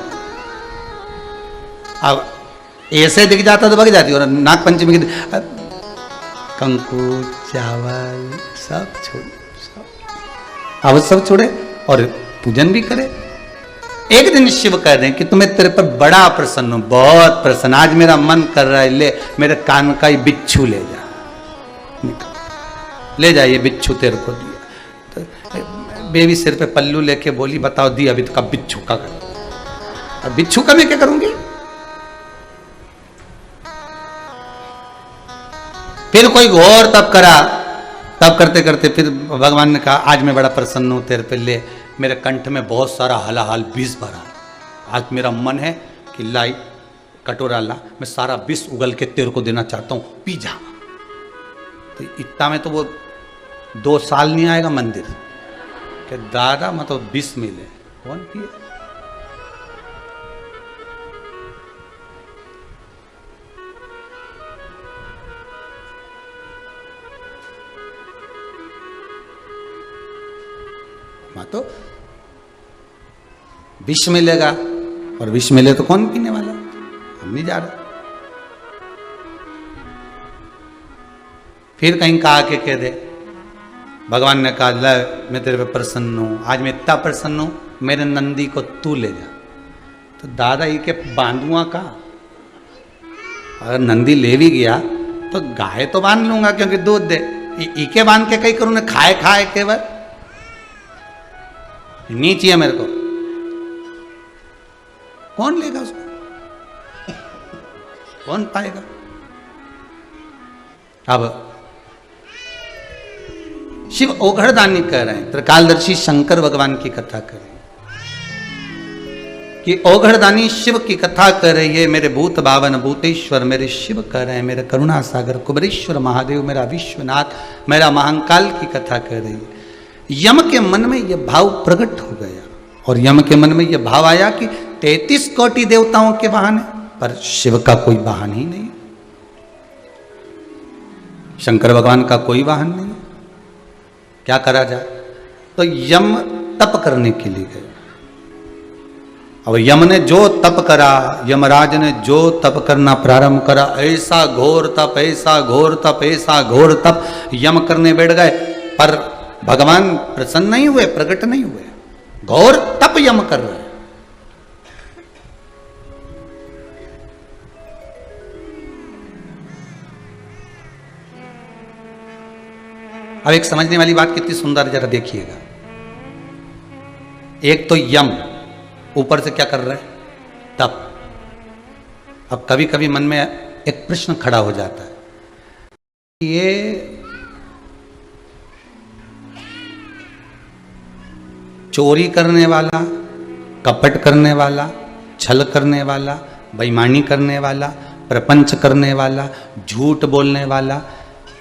अब ऐसे दिख जाता तो भग जाती, और नाग पंचमी के दिन कंकु चावल सब छोड़, अब सब छोड़े और पूजन भी करे। एक दिन शिव कह रहे हैं कि तुम्हें तेरे पर बड़ा प्रसन्न हूं, बहुत प्रसन्न, आज मेरा मन कर रहा है, ले मेरे कान का ही बिच्छू ले जा, ले जाइए बिच्छू तेरे को दिया। तो बेबी सिर पे पल्लू लेके बोली बताओ दी अभी तो, कब बिच्छू का कर, अब बिच्छू का मैं क्या करूंगी। फिर कोई घोर तप करा, तब करते करते फिर भगवान ने कहा आज मैं बड़ा प्रसन्न हूं तेरे पे, ले मेरे कंठ में बहुत सारा हलाहाल विष भरा, आज मेरा मन है कि लाई कटोरा ला, मैं सारा विष उगल के तेरे को देना चाहता हूं, पी जा। तो इतना में तो वो 2 साल नहीं आएगा मंदिर के दादा, मतलब विष मिले कौन पिए। तो विष मिलेगा, और विष मिले तो कौन पीने वाला, हम नहीं जा रहे। फिर कहीं कहा के कह दे, भगवान ने कहा ले मैं तेरे पे प्रसन्न हूं, आज मैं इतना प्रसन्न हूं, मेरे नंदी को तू ले जा। तो दादा ये के बांधुआ का, अगर नंदी ले भी गया तो गाय तो बांध लूंगा क्योंकि दूध दे, इके बांध के कहीं करूँ, खाए खाए केवल नहीं चाहिए मेरे को। कौन लेगा उसको, कौन पाएगा। अब शिव ओघड़दानी कह रहे हैं, त्रिकालदर्शी शंकर भगवान की कथा कर रहे हैं कि ओघड़दानी शिव की कथा कर रही है। मेरे भूत भावन भूतेश्वर मेरे शिव कर रहे हैं, मेरे करुणा सागर कुबरेश्वर महादेव मेरा विश्वनाथ मेरा महाकाल की कथा कर रही है। यम के मन में यह भाव प्रकट हो गया, और यम के मन में यह भाव आया कि 33 कोटि देवताओं के वाहन है, पर शिव का कोई वाहन ही नहीं, शंकर भगवान का कोई वाहन नहीं। क्या करा जाए, तो यम तप करने के लिए गए। अब यम ने जो तप करा, यमराज ने जो तप करना प्रारंभ करा, ऐसा घोर तप, ऐसा घोर तप, ऐसा घोर तप यम करने बैठ गए, पर भगवान प्रसन्न नहीं हुए, प्रकट नहीं हुए। घोर तप यम कर रहे। अब एक समझने वाली बात कितनी सुंदर, जरा देखिएगा। एक तो यम ऊपर से क्या कर रहा है, तप। अब कभी कभी मन में एक प्रश्न खड़ा हो जाता है, ये चोरी करने वाला, कपट करने वाला, छल करने वाला, बेईमानी करने वाला, प्रपंच करने वाला, झूठ बोलने वाला,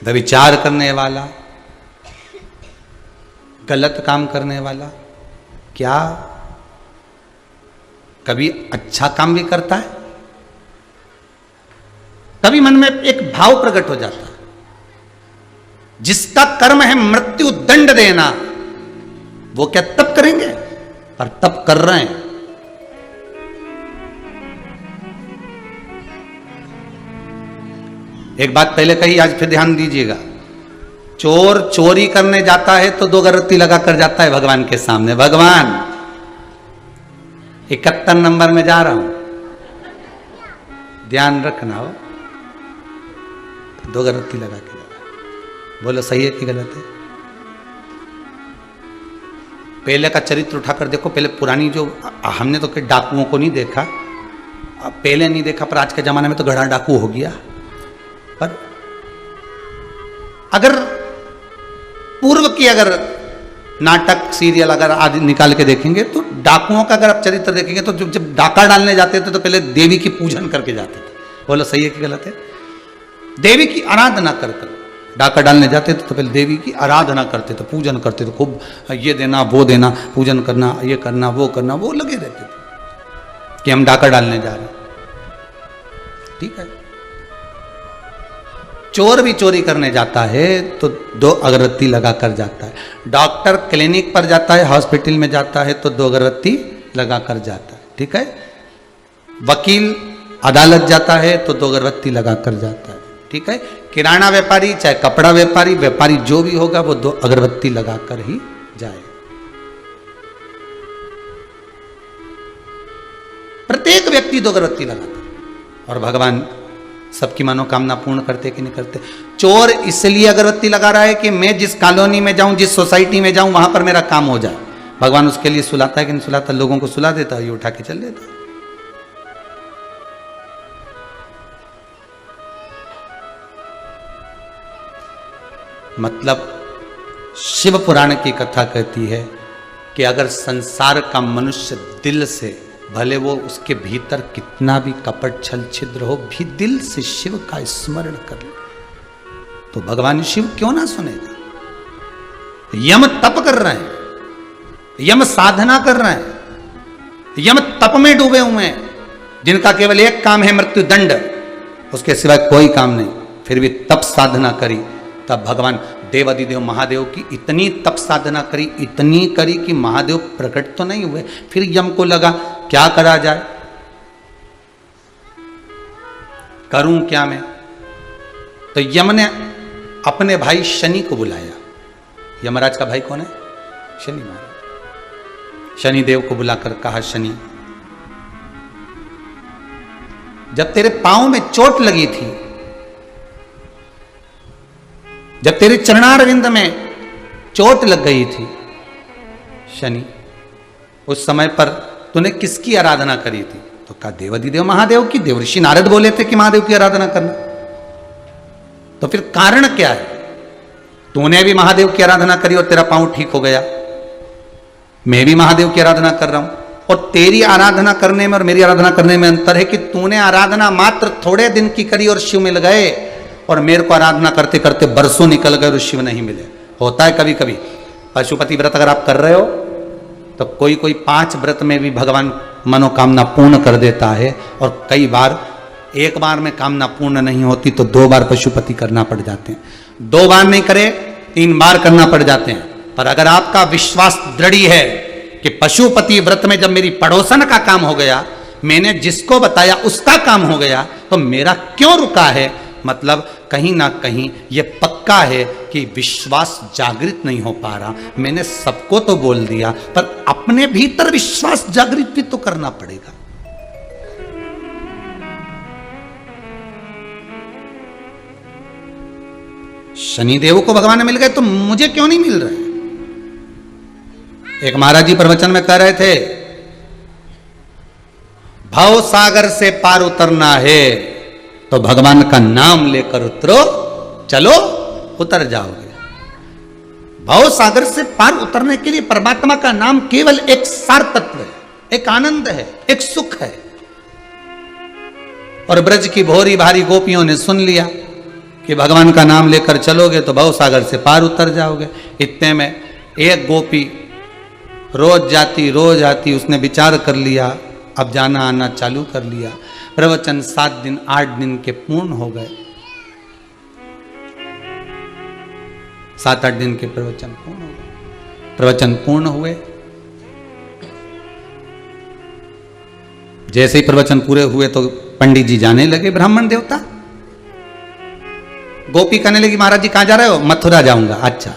व्यभिचार करने वाला, गलत काम करने वाला, क्या कभी अच्छा काम भी करता है? कभी मन में एक भाव प्रकट हो जाता है, जिसका कर्म है मृत्यु दंड देना, वो क्या तप करेंगे? पर तप कर रहे हैं। एक बात पहले कही, आज फिर ध्यान दीजिएगा। चोर चोरी करने जाता है तो 2 अगरबत्ती लगा कर जाता है भगवान के सामने, भगवान 71 नंबर में जा रहा हूं, ध्यान रखना हो। 2 अगरबत्ती लगा के जा, बोलो सही है कि गलत है? पहले का चरित्र उठाकर देखो, पहले पुरानी जो, हमने तो के डाकुओं को नहीं देखा, पहले नहीं देखा, पर आज के जमाने में तो गधा डाकू हो गया। पर अगर पूर्व की अगर नाटक सीरियल अगर आदि निकाल के देखेंगे तो डाकुओं का अगर आप चरित्र देखेंगे तो जब डाका डालने जाते थे तो पहले देवी की पूजन करके जाते थे। बोलो सही है कि गलत है? देवी की आराधना कर डाका डालने जाते थे तो पहले देवी की आराधना करते थे, पूजन करते थे, खूब ये देना वो देना, पूजन करना, ये करना वो करना, वो लगे रहते थे कि हम डाका डालने जा रहे हैं। ठीक है, चोर भी चोरी करने जाता है तो 2 अगरबत्ती लगा कर जाता है। डॉक्टर क्लिनिक पर जाता है, हॉस्पिटल में जाता है तो 2 अगरबत्ती लगा कर जाता है। ठीक है, वकील अदालत जाता है तो 2 अगरबत्ती लगा कर जाता है। ठीक है, किराना व्यापारी चाहे कपड़ा व्यापारी, व्यापारी जो भी होगा वो 2 अगरबत्ती लगा कर ही जाए। प्रत्येक व्यक्ति 2 अगरबत्ती लगाता है, और भगवान सबकी मनोकामना पूर्ण करते कि नहीं करते? चोर इसलिए अगरबत्ती लगा रहा है कि मैं जिस कॉलोनी में जाऊं, जिस सोसाइटी में जाऊं, वहां पर मेरा काम हो जाए। भगवान उसके लिए सुलाता है कि नहीं सुलाता? लोगों को सुला देता है, ये उठा के चल देता है। मतलब शिव पुराण की कथा कहती है कि अगर संसार का मनुष्य दिल से, भले वो उसके भीतर कितना भी कपट छल छिद्र हो, भी दिल से शिव का स्मरण कर ले तो भगवान शिव क्यों ना सुनेगा? यम तप कर रहे हैं, यम साधना कर रहे हैं, यम तप में डूबे हुए हैं, जिनका केवल एक काम है मृत्यु दंड, उसके सिवाय कोई काम नहीं, फिर भी तप साधना करी तब भगवान देवादिदेव महादेव की इतनी तप साधना करी, इतनी करी कि महादेव प्रकट तो नहीं हुए। फिर यम को लगा क्या करा जाए, करूं क्या मैं। तो यम ने अपने भाई शनि को बुलाया। यमराज का भाई कौन है? शनि महाराज। शनिदेव को बुलाकर कहा, शनि, जब तेरे पांव में चोट लगी थी, जब तेरे चरणारविंद में चोट लग गई थी शनि, उस समय पर तूने किसकी आराधना करी थी? तो कहा देवादिदेव महादेव की। देवर्षि नारद बोले थे कि महादेव की आराधना करना। तो फिर कारण क्या है? तूने भी महादेव की आराधना करी और तेरा पांव ठीक हो गया, मैं भी महादेव की आराधना कर रहा हूं। और तेरी आराधना करने में और मेरी आराधना करने में अंतर है कि तूने आराधना मात्र थोड़े दिन की करी और शिव मिल गए, और मेरे को आराधना करते करते बरसों निकल गए और शिव नहीं मिले। होता है कभी कभी। पशुपति व्रत अगर आप कर रहे हो तो कोई कोई 5 व्रत में भी भगवान मनोकामना पूर्ण कर देता है, और कई बार एक बार में कामना पूर्ण नहीं होती तो 2 बार पशुपति करना पड़ जाते हैं। 2 बार नहीं करे 3 बार करना पड़ जाते हैं। पर अगर आपका विश्वास दृढ़ है कि पशुपति व्रत में जब मेरी पड़ोसन का काम हो गया, मैंने जिसको बताया उसका काम हो गया, तो मेरा क्यों रुका है? मतलब कहीं ना कहीं ये पक्का है कि विश्वास जागृत नहीं हो पा रहा। मैंने सबको तो बोल दिया, पर अपने भीतर विश्वास जागृत भी तो करना पड़ेगा। शनिदेव को भगवान मिल गए तो मुझे क्यों नहीं मिल रहे? एक महाराज जी प्रवचन में कह रहे थे, भव सागर से पार उतरना है तो भगवान का नाम लेकर उतरो, चलो उतर जाओगे। भव सागर से पार उतरने के लिए परमात्मा का नाम केवल एक सार तत्व है, एक आनंद है, एक सुख है। और ब्रज की भोरी भारी गोपियों ने सुन लिया कि भगवान का नाम लेकर चलोगे तो भव सागर से पार उतर जाओगे। इतने में एक गोपी रोज जाती, उसने विचार कर लिया, अब जाना आना चालू कर लिया। प्रवचन 7 दिन 8 दिन के पूर्ण हो गए। 7-8 दिन के प्रवचन पूर्ण हो गए। प्रवचन पूर्ण हुए, जैसे ही प्रवचन पूरे हुए तो पंडित जी जाने लगे, ब्राह्मण देवता। गोपी कहने लगी, महाराज जी कहाँ जा रहे हो? मथुरा जाऊंगा। अच्छा,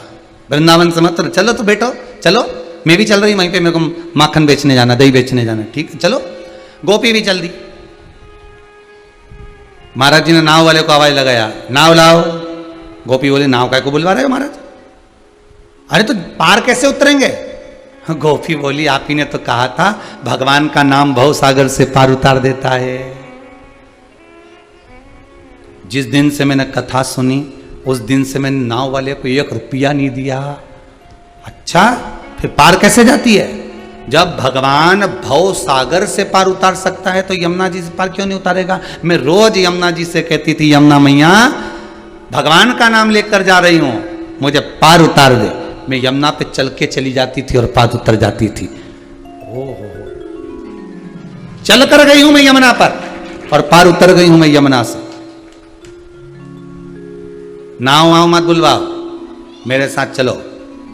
वृंदावन से मथुरा, चलो तो बेटो चलो, मैं भी चल रही, वहीं पे मेरे को माखन बेचने जाना, दही बेचने जाना। ठीक है चलो। गोपी भी चल दी। महाराज जी ने नाव वाले को आवाज लगाया, नाव लाओ। गोपी बोले, नाव काय को बुलवा रहे हो महाराज? अरे तो पार कैसे उतरेंगे? गोपी बोली, आप ही ने तो कहा था भगवान का नाम भव सागर से पार उतार देता है। जिस दिन से मैंने कथा सुनी उस दिन से मैंने नाव वाले को 1 रुपया नहीं दिया। अच्छा, फिर पार कैसे जाती है? जब भगवान भव सागर से पार उतार सकता है तो यमुना जी से पार क्यों नहीं उतारेगा? मैं रोज यमुना जी से कहती थी, यमुना मैया भगवान का नाम लेकर जा रही हूं, मुझे पार उतार दे। मैं यमुना पे चल के चली जाती थी और पार उतर जाती थी। ओहो, चल कर गई हूं मैं यमुना पर और पार उतर गई हूं मैं यमुना से। नाव वाव मत बुलवाओ, मेरे साथ चलो।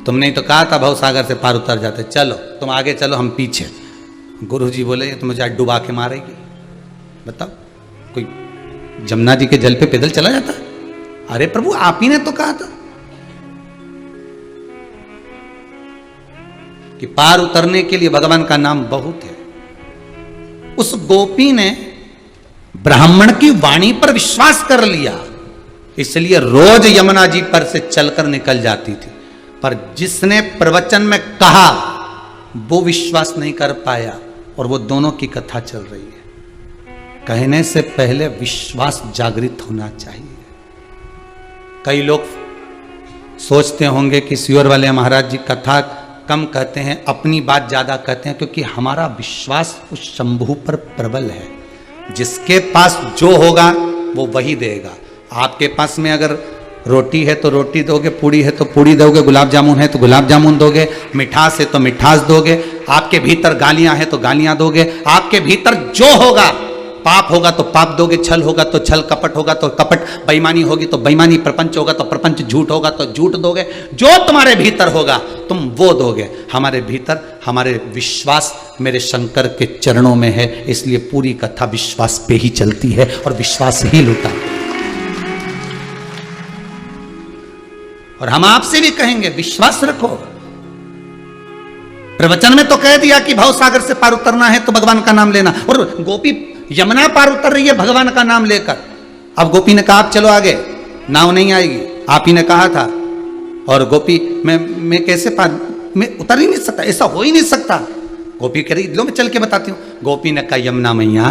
तुमने ही तो कहा था भव सागर से पार उतर जाते, चलो तुम आगे चलो हम पीछे। गुरुजी बोले, ये तो मुझे आज डुबा के मारेगी। बताओ, कोई जमुना जी के जल पे पैदल चला जाता? अरे प्रभु, आप ही ने तो कहा था कि पार उतरने के लिए भगवान का नाम बहुत है। उस गोपी ने ब्राह्मण की वाणी पर विश्वास कर लिया, इसलिए रोज यमुना जी पर से चलकर निकल जाती थी। पर जिसने प्रवचन में कहा वो विश्वास नहीं कर पाया, और वो दोनों की कथा चल रही है। कहने से पहले विश्वास जागृत होना चाहिए। कई लोग सोचते होंगे कि सियोर वाले महाराज जी कथा कम कहते हैं, अपनी बात ज्यादा कहते हैं, क्योंकि हमारा विश्वास उस शंभू पर प्रबल है। जिसके पास जो होगा वो वही देगा। आपके पास में अगर रोटी है तो रोटी दोगे, पूड़ी है तो पूड़ी दोगे, गुलाब जामुन है तो गुलाब जामुन दोगे, मिठास है तो मिठास दोगे, आपके भीतर गालियां हैं तो गालियां दोगे। आपके भीतर जो होगा पाप होगा तो पाप दोगे, छल होगा तो छल, कपट होगा तो कपट, बेईमानी होगी तो बेईमानी, प्रपंच होगा तो प्रपंच, झूठ होगा तो झूठ दोगे। जो तुम्हारे भीतर होगा तुम वो दोगे। हमारे भीतर हमारे विश्वास मेरे शंकर के चरणों में है, इसलिए पूरी कथा विश्वास पे ही चलती है और विश्वास ही लुटा। और हम आपसे भी कहेंगे विश्वास रखो। प्रवचन में तो कह दिया कि भव सागर से पार उतरना है तो भगवान का नाम लेना, और गोपी यमुना पार उतर रही है भगवान का नाम लेकर। अब गोपी ने कहा आप चलो आगे, नाव नहीं आएगी, आप ही ने कहा था। और गोपी मैं कैसे पार, मैं उतर ही नहीं सकता, ऐसा हो ही नहीं सकता। गोपी कह रही लो मैं चल के बताती हूँ। गोपी ने कहा यमुना मैया,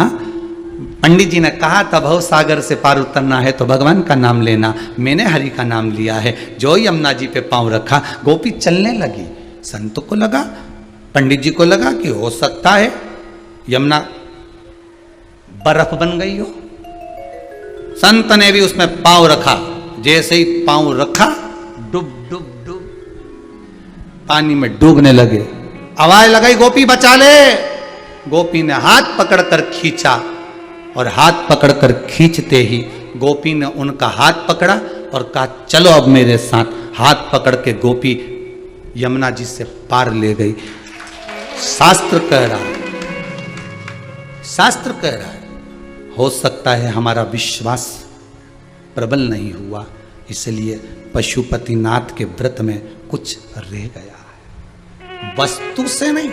पंडित जी ने कहा था भव सागर से पार उतरना है तो भगवान का नाम लेना, मैंने हरि का नाम लिया है। जो यमुना जी पे पांव रखा गोपी चलने लगी। संत को लगा, पंडित जी को लगा कि हो सकता है यमुना बर्फ बन गई हो। संत ने भी उसमें पांव रखा, जैसे ही पांव रखा डूब डूब डूब पानी में डूबने लगे। आवाज लगाई गोपी बचा ले। गोपी ने हाथ पकड़कर खींचा, और हाथ पकड़कर खींचते ही गोपी ने उनका हाथ पकड़ा और कहा चलो अब मेरे साथ। हाथ पकड़ के गोपी यमुना जी से पार ले गई। शास्त्र कह रहा है, शास्त्र कह रहा है, हो सकता है हमारा विश्वास प्रबल नहीं हुआ, इसलिए पशुपतिनाथ के व्रत में कुछ रह गया है, वस्तु से नहीं।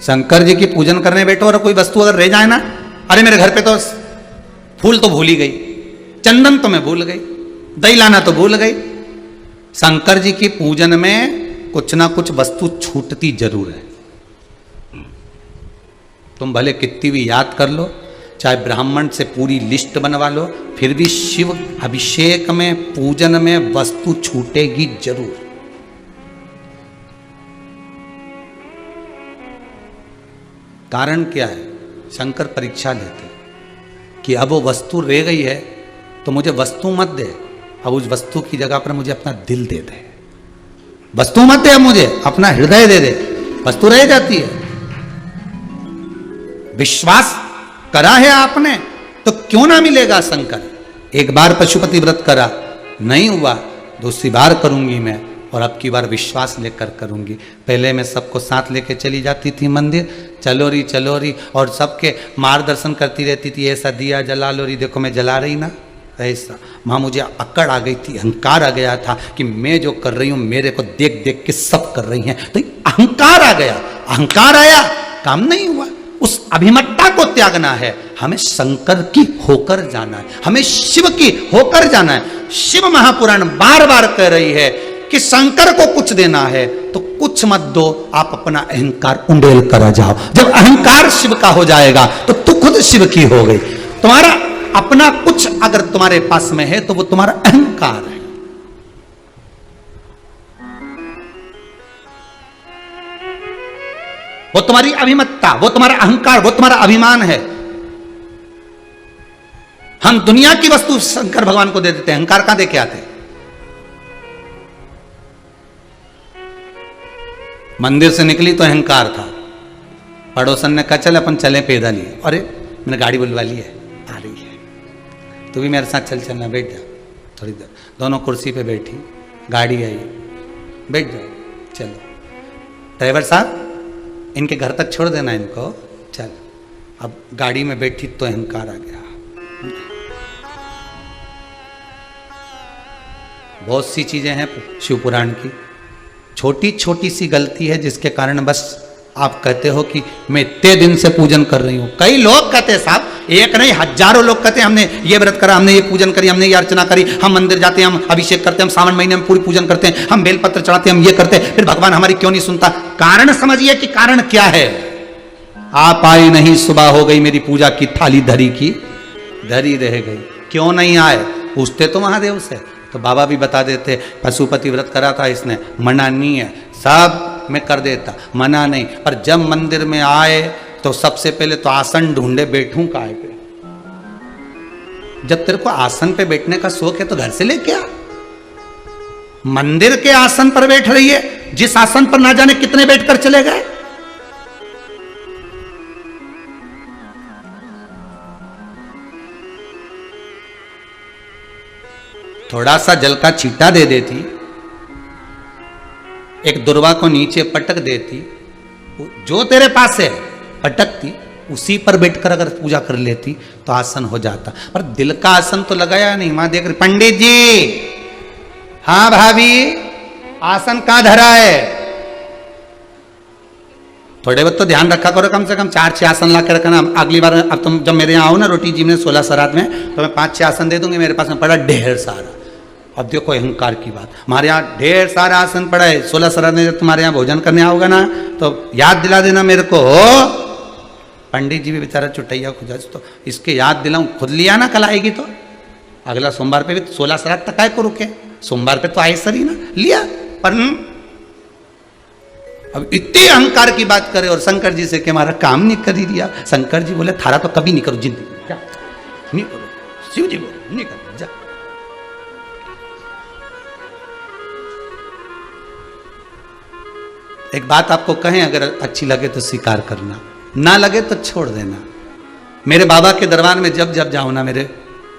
शंकर जी की पूजन करने बैठो और कोई वस्तु अगर रह जाए ना, अरे मेरे घर पे तो फूल तो भूल ही गई, चंदन तो मैं भूल गई, दही लाना तो भूल गई। शंकर जी की पूजन में कुछ ना कुछ वस्तु छूटती जरूर है। तुम भले कितनी भी याद कर लो, चाहे ब्राह्मण से पूरी लिस्ट बनवा लो, फिर भी शिव अभिषेक में पूजन में वस्तु छूटेगी जरूर। कारण क्या है? शंकर परीक्षा लेते कि अब वो वस्तु रह गई है तो मुझे वस्तु मत दे, अब उस वस्तु की जगह पर मुझे अपना दिल दे दे। वस्तु मत दे, मुझे अपना हृदय दे दे, वस्तु रह जाती है। विश्वास करा है आपने तो क्यों ना मिलेगा शंकर। एक बार पशुपति व्रत करा, नहीं हुआ, दूसरी बार करूंगी मैं, और अब की बार विश्वास लेकर करूंगी। पहले मैं सबको साथ लेके चली जाती थी मंदिर, चलो री, और सबके मार्गदर्शन करती रहती थी, ऐसा दिया जला लो री, देखो मैं जला रही ना, ऐसा। वहाँ मुझे अकड़ आ गई थी, अहंकार आ गया था कि मैं जो कर रही हूँ मेरे को देख देख के सब कर रही हैं, तो अहंकार आ गया। अहंकार आया, काम नहीं हुआ। उस अभिमतता को त्यागना है, हमें शंकर की होकर जाना है, हमें शिव की होकर जाना है। शिव महापुराण बार बार कह रही है कि शंकर को कुछ देना है तो कुछ मत दो, आप अपना अहंकार उंडेल कर जाओ। जब अहंकार शिव का हो जाएगा तो तू खुद शिव की हो गई। तुम्हारा अपना कुछ अगर तुम्हारे पास में है तो वो तुम्हारा अहंकार है। वो तुम्हारी अभिमतता, वो तुम्हारा अहंकार, वो तुम्हारा अभिमान है। हम दुनिया की वस्तु शंकर भगवान को दे देते हैं, अहंकार कहां दे के आते? मंदिर से निकली तो अहंकार था, पड़ोसन ने कहा चल अपन चले पैदल ही, अरे मैंने गाड़ी बुलवा ली है, आ रही है, तू भी मेरे साथ चल, चलना, बैठ जा थोड़ी देर। दोनों कुर्सी पे बैठी, गाड़ी आई, बैठ जाओ, चलो ड्राइवर साहब इनके घर तक छोड़ देना इनको, चल। अब गाड़ी में बैठी तो अहंकार आ गया। बहुत सी चीजें हैं शिव पुराण की, छोटी छोटी सी गलती है जिसके कारण बस आप कहते हो कि मैं इतने दिन से पूजन कर रही हूं। कई लोग कहते हैं साहब, एक नहीं हजारों लोग कहते हैं हमने ये व्रत करा, हमने ये पूजन करी, हमने ये अर्चना करी, हम मंदिर जाते हैं, हम अभिषेक करते हैं, हम सावन महीने में पूरी पूजन करते हैं, हम बेलपत्र चढ़ाते हैं, हम ये करते हैं, फिर भगवान हमारी क्यों नहीं सुनता? कारण समझिए कि कारण क्या है। आप आई नहीं, सुबह हो गई, मेरी पूजा की थाली धरी की धरी रह गई। क्यों नहीं आए? पूछते तो महादेव से, तो बाबा भी बता देते पशुपति व्रत करा था इसने, मना नहीं है, सब मैं कर देता, मना नहीं। पर जब मंदिर में आए तो सबसे पहले तो आसन ढूंढे, बैठूं काय पे? जब तेरे को आसन पे बैठने का शौक है तो घर से लेके आ। मंदिर के आसन पर बैठ रही है, जिस आसन पर ना जाने कितने बैठकर चले गए। थोड़ा सा जल का छींटा दे देती, एक दुर्वा को नीचे पटक देती, जो तेरे पास है पटकती, उसी पर बैठकर अगर पूजा कर लेती तो आसन हो जाता। पर दिल का आसन तो लगाया नहीं। मां देख रही, पंडित जी, हाँ भाभी, आसन कहां धरा है? थोड़े बहुत तो ध्यान रखा करो, कम से कम 4-6 आसन ला के रखना। अगली बार अब तुम जब मेरे यहाँ आओ ना रोटी जी में 16 श्राद्ध में, तो मैं 5-6 आसन दे दूंगी। मेरे पास में पड़ा ढेर सारा। अब देखो अहंकार की बात, हमारे यहाँ ढेर सारा आसन पड़ा है। 16 श्राद्ध में जब तुम्हारे यहाँ भोजन करने आओगे ना, तो याद दिला देना मेरे को। पंडित जी भी बेचारा चुटैया खुजा, तो इसके याद दिलाऊं, खुद लिया ना, कल आएगी तो अगला सोमवार पे भी 16 श्राद्ध तक आए को रुके, सोमवार पे तो आए सर ही ना, लिया। पर अब इतनी अहंकार की बात करे और शंकर जी से कि हमारा काम नहीं कर ही दिया। शंकर जी बोले थारा तो कभी नहीं करो जिंदगी, क्या नहीं करो। शिव जी बोले नहीं करो, जा। एक बात आपको कहें, अगर अच्छी लगे तो स्वीकार करना, ना लगे तो छोड़ देना। मेरे बाबा के दरबार में जब जब जाओ ना, मेरे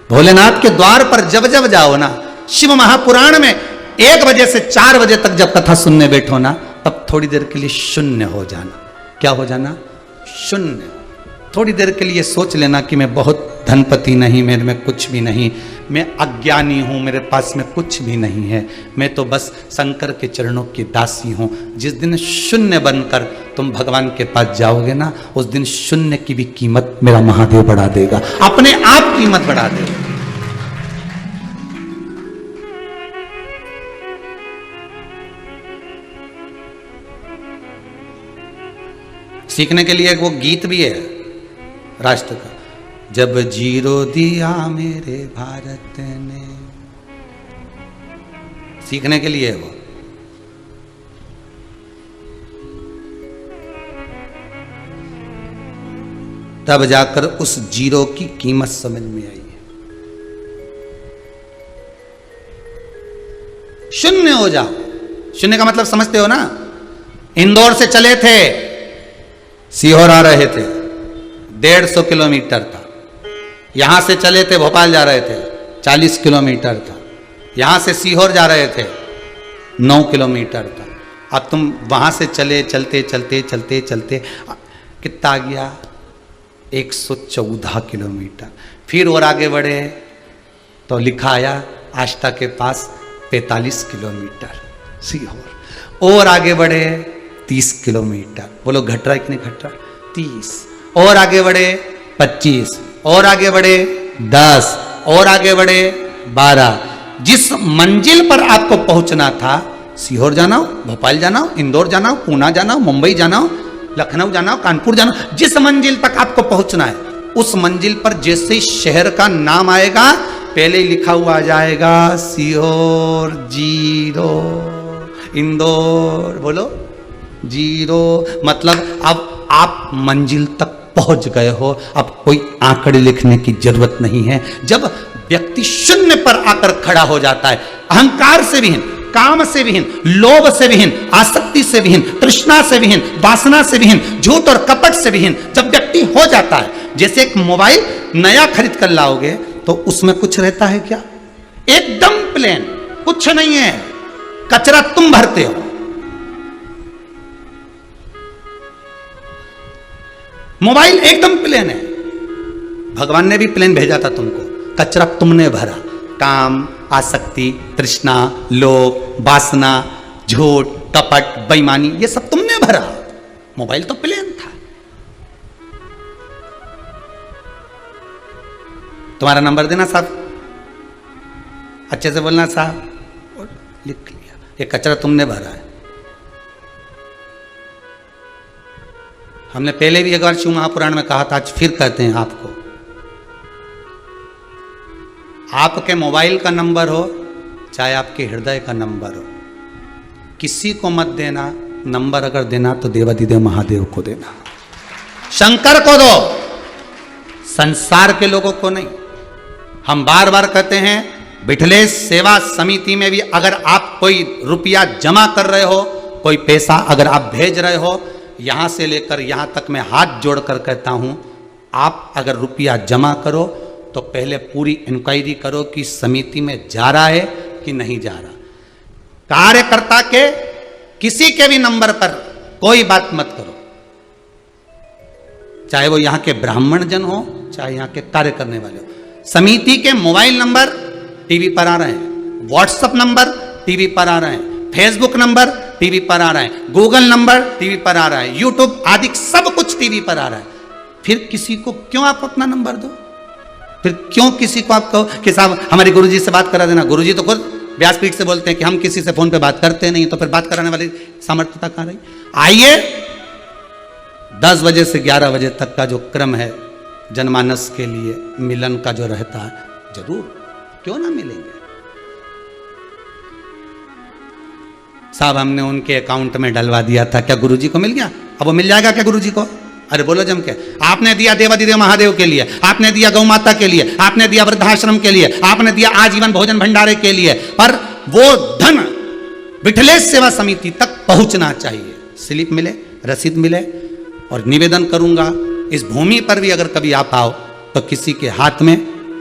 भोलेनाथ के द्वार पर जब जब जाओ ना, शिव महापुराण में 1 बजे से 4 बजे तक जब कथा सुनने बैठो ना, तब थोड़ी देर के लिए शून्य हो जाना। क्या हो जाना? शून्य। थोड़ी देर के लिए सोच लेना कि मैं बहुत धनपति नहीं, मेरे में कुछ भी नहीं, मैं अज्ञानी हूँ, मेरे पास में कुछ भी नहीं है, मैं तो बस शंकर के चरणों की दासी हूँ। जिस दिन शून्य बनकर तुम भगवान के पास जाओगे ना, उस दिन शून्य की भी कीमत मेरा महादेव बढ़ा देगा, अपने आप कीमत बढ़ा देगा। सीखने के लिए वो गीत भी है राष्ट्र का, जब जीरो दिया मेरे भारत ने, सीखने के लिए है वो। तब जाकर उस जीरो की कीमत समझ में आई है। शून्य हो जाओ। शून्य का मतलब समझते हो ना? इंदौर से चले थे, सीहोर आ रहे थे, 150 किलोमीटर था। यहां से चले थे, भोपाल जा रहे थे, 40 किलोमीटर था। यहां से सीहोर जा रहे थे, 9 किलोमीटर था। अब तुम वहां से चले, चलते चलते चलते चलते कितना आ गया? 114 किलोमीटर। फिर और आगे बढ़े तो लिखा आया आष्टा के पास 45 किलोमीटर सीहोर। और आगे बढ़े 30 किलोमीटर। बोलो घट रहा है कि नहीं घट रहा? 30। और आगे बढ़े 25, और आगे बढ़े 10, और आगे बढ़े 12। जिस मंजिल पर आपको पहुंचना था, सीहोर जाना हो, भोपाल जाना हो, इंदौर जाना हो, पूना जाना हो, मुंबई जाना हो, लखनऊ जाना हो, कानपुर जाना हो, जिस मंजिल तक आपको पहुंचना है, उस मंजिल पर जैसे ही शहर का नाम आएगा, पहले ही लिखा हुआ आ जाएगा सीहोर 0, इंदौर बोलो 0। मतलब अब आप मंजिल तक पहुंच गए हो, अब कोई आंकड़े लिखने की जरूरत नहीं है। जब व्यक्ति शून्य पर आकर खड़ा हो जाता है, अहंकार से विहीन, काम से विहीन, लोभ से विहीन, आसक्ति से विहीन, तृष्णा से विहीन, वासना से विहीन, झूठ और कपट से विहीन जब व्यक्ति हो जाता है, जैसे एक मोबाइल नया खरीद कर लाओगे तो उसमें कुछ रहता है क्या? एकदम प्लेन, कुछ नहीं है, कचरा तुम भरते हो। मोबाइल एकदम प्लेन है, भगवान ने भी प्लेन भेजा था तुमको, कचरा तुमने भरा। काम, आसक्ति, तृष्णा, लोभ, वासना, झूठ, कपट, बेईमानी, ये सब तुमने भरा। मोबाइल तो प्लेन था। तुम्हारा नंबर देना साहब, अच्छे से बोलना साहब, और लिख लिया, ये कचरा तुमने भरा है। हमने पहले भी एक बार शिव महापुराण में कहा था, आज फिर कहते हैं आपको, आपके मोबाइल का नंबर हो चाहे आपके हृदय का नंबर हो, किसी को मत देना। नंबर अगर देना तो देवाधिदेव महादेव को देना, शंकर को दो, संसार के लोगों को नहीं। हम बार बार कहते हैं, बिठलेश सेवा समिति में भी अगर आप कोई रुपया जमा कर रहे हो, कोई पैसा अगर आप भेज रहे हो, यहां से लेकर यहां तक मैं हाथ जोड़कर कहता हूं, आप अगर रुपया जमा करो तो पहले पूरी इंक्वायरी करो कि समिति में जा रहा है कि नहीं जा रहा। कार्यकर्ता के किसी के भी नंबर पर कोई बात मत करो, चाहे वो यहां के ब्राह्मण जन हो, चाहे यहां के कार्य करने वाले हो। समिति के मोबाइल नंबर टीवी पर आ रहे हैं, व्हाट्सएप नंबर टीवी पर आ रहे हैं, फेसबुक नंबर टीवी पर आ रहा है, गूगल नंबर टीवी पर आ रहा है, यूट्यूब आदि सब कुछ टीवी पर आ रहा है। फिर किसी को क्यों आप अपना नंबर दो? फिर क्यों किसी को आप कहो कि साहब हमारे गुरुजी से बात करा देना? गुरुजी तो खुद व्यासपीठ से बोलते हैं कि हम किसी से फोन पे बात करते नहीं, तो फिर बात कराने वाली सामर्थ्यता कहां रही? आइए 10 बजे से 11 बजे तक का जो क्रम है जनमानस के लिए मिलन का जो रहता है, जरूर क्यों ना मिलेंगे। साहब हमने उनके अकाउंट में डलवा दिया था, क्या गुरुजी को मिल गया? अब वो मिल जाएगा क्या गुरुजी को? अरे बोलो जम के। आपने दिया देवादिदेव महादेव के लिए, आपने दिया गौ माता के लिए, आपने दिया वृद्धाश्रम के लिए, आपने दिया आजीवन भोजन भंडारे के लिए, पर वो धन विठलेश सेवा समिति तक पहुंचना चाहिए। स्लिप मिले, रसीद मिले। और निवेदन करूंगा, इस भूमि पर भी अगर कभी आप आओ तो किसी के हाथ में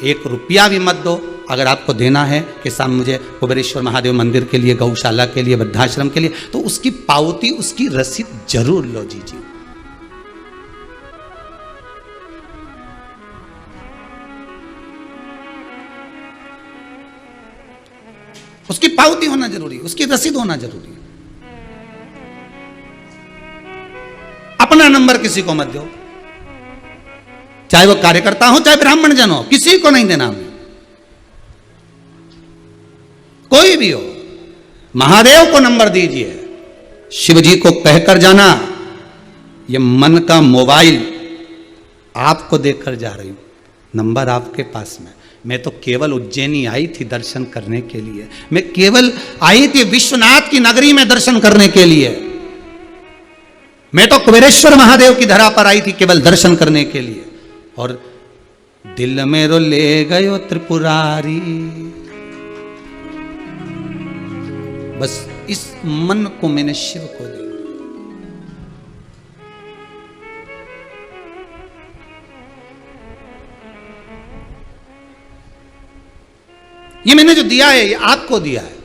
1 रुपया भी मत दो। अगर आपको देना है कि साहब मुझे कुबेरेश्वर महादेव मंदिर के लिए, गौशाला के लिए, वृद्धाश्रम के लिए, तो उसकी पावती, उसकी रसीद जरूर लो जीजिए। उसकी पावती होना जरूरी है, उसकी रसीद होना जरूरी है। अपना नंबर किसी को मत दो, चाहे वो कार्यकर्ता हो चाहे ब्राह्मण जन हो, किसी को नहीं देना हमें, कोई भी हो। महादेव को नंबर दीजिए, शिव जी को कहकर जाना ये मन का मोबाइल आपको देकर जा रही हूं, नंबर आपके पास में। मैं तो केवल उज्जैनी आई थी दर्शन करने के लिए, मैं केवल आई थी विश्वनाथ की नगरी में दर्शन करने के लिए, मैं तो कुबेरेश्वर महादेव की धरा पर आई थी केवल दर्शन करने के लिए। और दिल मेरो ले गयो त्रिपुरारी, बस इस मन को मैंने शिव को दिया। ये मैंने जो दिया है ये आपको दिया है।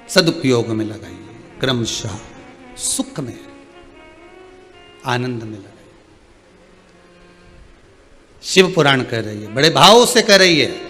सदुपयोग में लगाइए, क्रमशः सुख में, आनंद में लगाइए। शिव पुराण कह रही है, बड़े भाव से कह रही है,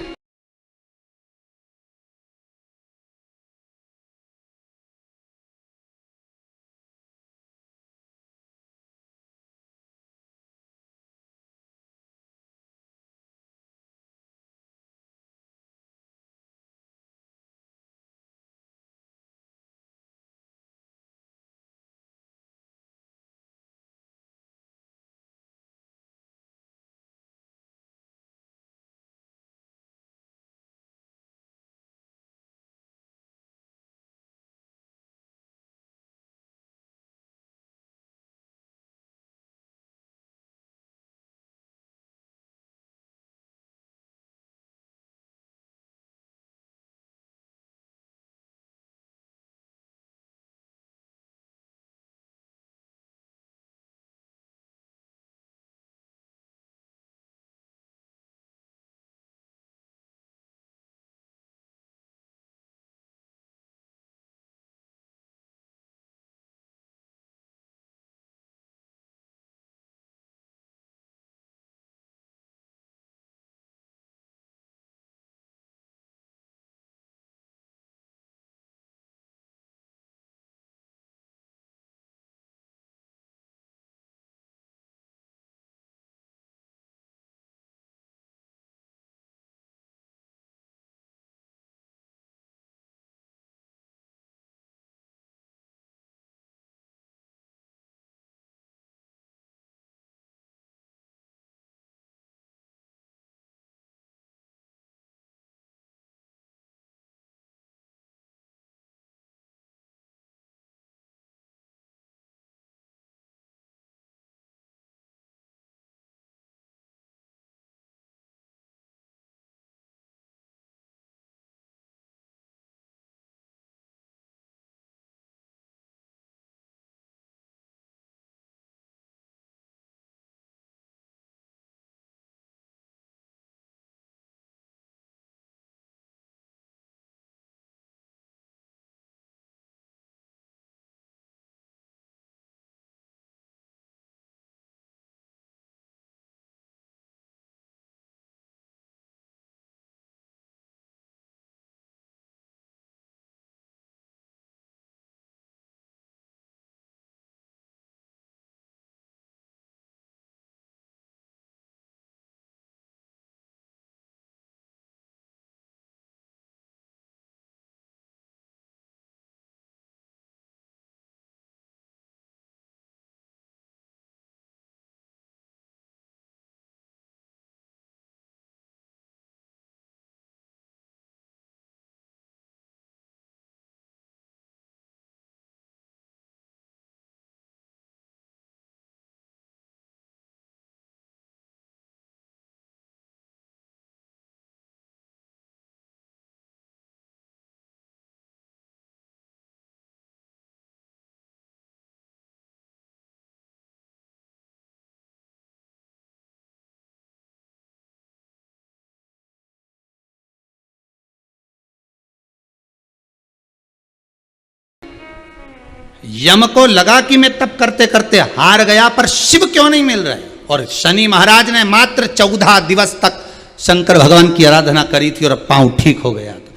यम को लगा कि मैं तप करते करते हार गया, पर शिव क्यों नहीं मिल रहे। और शनि महाराज ने मात्र 14 दिवस तक शंकर भगवान की आराधना करी थी और पांव ठीक हो गया था।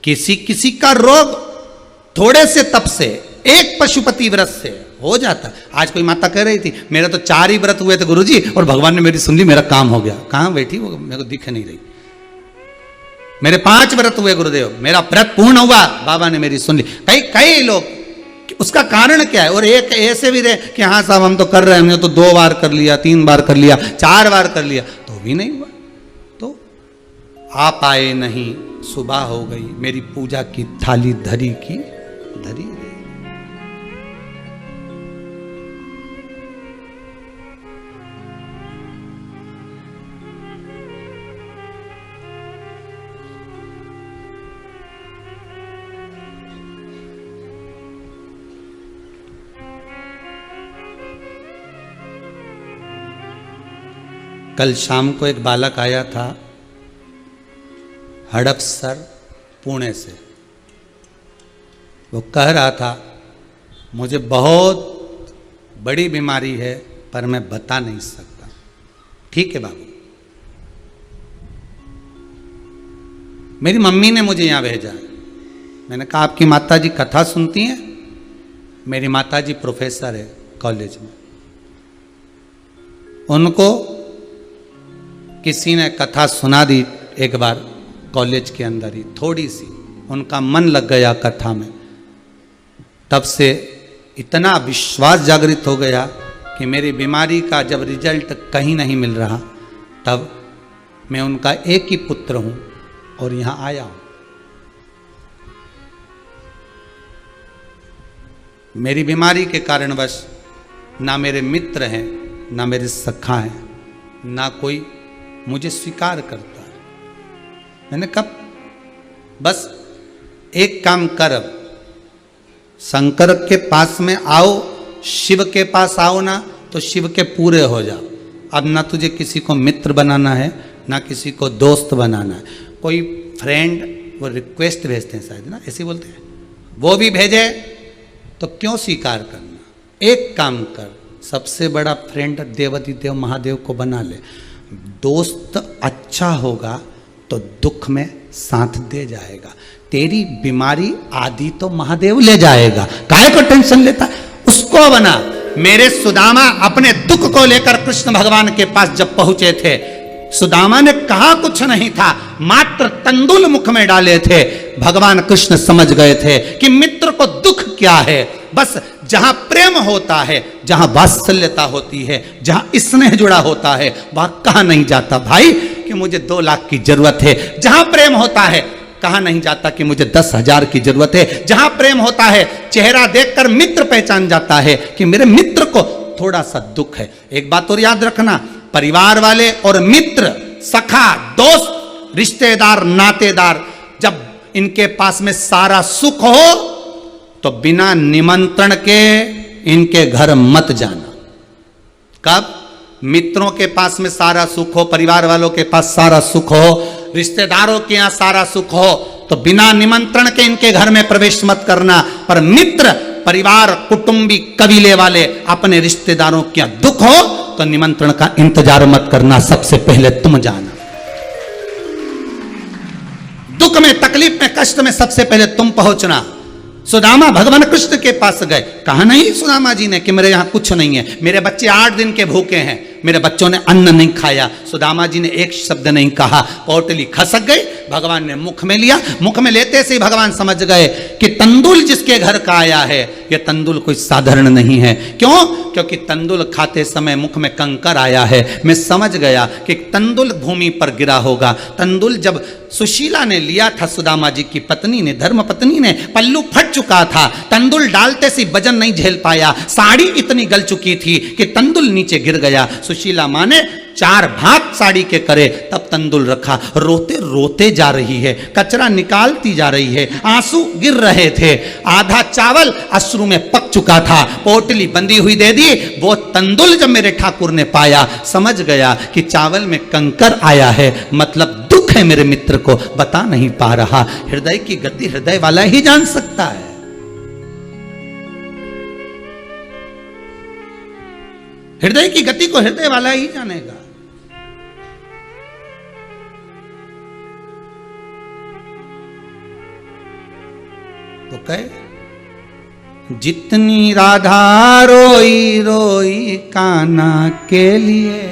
किसी किसी का रोग थोड़े से तप से, एक पशुपति व्रत से हो जाता। आज कोई माता कह रही थी मेरे तो 4 ही व्रत हुए थे गुरुजी और भगवान ने मेरी सुन ली, मेरा काम हो गया। कहां बैठी वो, मेरे को दिख नहीं रही। मेरे 5 व्रत हुए गुरुदेव, मेरा व्रत पूर्ण हुआ, बाबा ने मेरी सुन ली। कई लोग, उसका कारण क्या है। और एक ऐसे भी रहे कि हाँ साहब हम तो कर रहे हैं, हमने तो 2 बार कर लिया, 3 बार कर लिया, 4 बार कर लिया, तो भी नहीं हुआ। तो आप आए नहीं, सुबह हो गई, मेरी पूजा की थाली धरी की धरी रही। कल शाम को एक बालक आया था हड़पसर पुणे से। वो कह रहा था मुझे बहुत बड़ी बीमारी है पर मैं बता नहीं सकता। ठीक है बाबू, मेरी मम्मी ने मुझे यहाँ भेजा है। मैंने कहा आपकी माताजी कथा सुनती हैं? मेरी माताजी प्रोफेसर है कॉलेज में। उनको किसी ने कथा सुना दी एक बार कॉलेज के अंदर ही, थोड़ी सी उनका मन लग गया कथा में। तब से इतना विश्वास जागृत हो गया कि मेरी बीमारी का जब रिजल्ट कहीं नहीं मिल रहा, तब मैं उनका एक ही पुत्र हूं और यहां आया हूं। मेरी बीमारी के कारणवश ना मेरे मित्र हैं, ना मेरे सखा हैं, ना कोई मुझे स्वीकार करता है। मैंने कब बस एक काम कर, अब शंकर के पास में आओ, शिव के पास आओ ना तो शिव के पूरे हो जाओ। अब ना तुझे किसी को मित्र बनाना है, ना किसी को दोस्त बनाना है। कोई फ्रेंड वो रिक्वेस्ट भेजते हैं शायद ना, ऐसे बोलते हैं, वो भी भेजे तो क्यों स्वीकार करना। एक काम कर, सबसे बड़ा फ्रेंड देवाधिदेव देव महादेव को बना ले। दोस्त अच्छा होगा तो दुख में साथ दे जाएगा। तेरी बीमारी आदि तो महादेव ले जाएगा, काहे को टेंशन लेता है, उसको बना। मेरे सुदामा अपने दुख को लेकर कृष्ण भगवान के पास जब पहुंचे थे, सुदामा ने कहा कुछ नहीं था, मात्र तंदुल मुख में डाले थे। भगवान कृष्ण समझ गए थे कि मित्र को दुख क्या है। बस जहां प्रेम होता है, जहां वात्सल्यता होती है, जहां स्नेह जुड़ा होता है, वहां कहा नहीं जाता भाई कि मुझे 2 लाख की जरूरत है। जहां प्रेम होता है कहा नहीं जाता कि मुझे 10,000 की जरूरत है। जहां प्रेम होता है चेहरा देखकर मित्र पहचान जाता है कि मेरे मित्र को थोड़ा सा दुख है। एक बात और याद रखना, परिवार वाले और मित्र, सखा, दोस्त, रिश्तेदार, नातेदार, जब इनके पास में सारा सुख हो तो बिना निमंत्रण के इनके घर मत जाना। कब मित्रों के पास में सारा सुख हो, परिवार वालों के पास सारा सुख हो, रिश्तेदारों के यहां सारा सुख हो, तो बिना निमंत्रण के इनके घर में प्रवेश मत करना। पर मित्र, परिवार, कुटुंबी, कबीले वाले, अपने रिश्तेदारों के यहां दुख हो तो निमंत्रण का इंतजार मत करना, सबसे पहले तुम जाना। दुख में, तकलीफ में, कष्ट में सबसे पहले तुम पहुंचना। सुदामा भगवान कृष्ण के पास गए, कहा नहीं सुदामा जी ने कि मेरे यहां कुछ नहीं है, मेरे बच्चे 8 दिन के भूखे हैं, मेरे बच्चों ने अन्न नहीं खाया। सुदामा जी ने एक शब्द नहीं कहा, पोटली खसक गई, भगवान ने मुख में लिया। मुख में लेते से ही भगवान समझ गए कि तंदुल जिसके घर का आया है, यह तंदुल कोई साधारण नहीं है। क्यों? क्योंकि तंदुल खाते समय मुख में कंकर आया है। मैं समझ गया कि तंदुल भूमि पर गिरा होगा। तंदुल जब सुशीला ने लिया था, सुदामा जी की पत्नी ने, धर्म पत्नी ने, पल्लू फट चुका था, तंदुल डालते से वजन नहीं झेल पाया, साड़ी इतनी गल चुकी थी कि तंदुल नीचे गिर गया। सुशीला मां ने 4 भाग साड़ी के करे तब तंदुल रखा। रोते रोते जा रही है, कचरा निकालती जा रही है, आंसू गिर रहे थे। आधा चावल अश्रु में पक चुका था, पोटली बंधी हुई दे दी। वो तंदुल जब मेरे ठाकुर ने पाया, समझ गया कि चावल में कंकर आया है, मतलब दुख है मेरे मित्र को, बता नहीं पा रहा। हृदय की गति हृदय वाला ही जान सकता है। हृदय की गति को हृदय वाला ही जानेगा। तो कहे जितनी राधा रोई रोई कान्हा के लिए,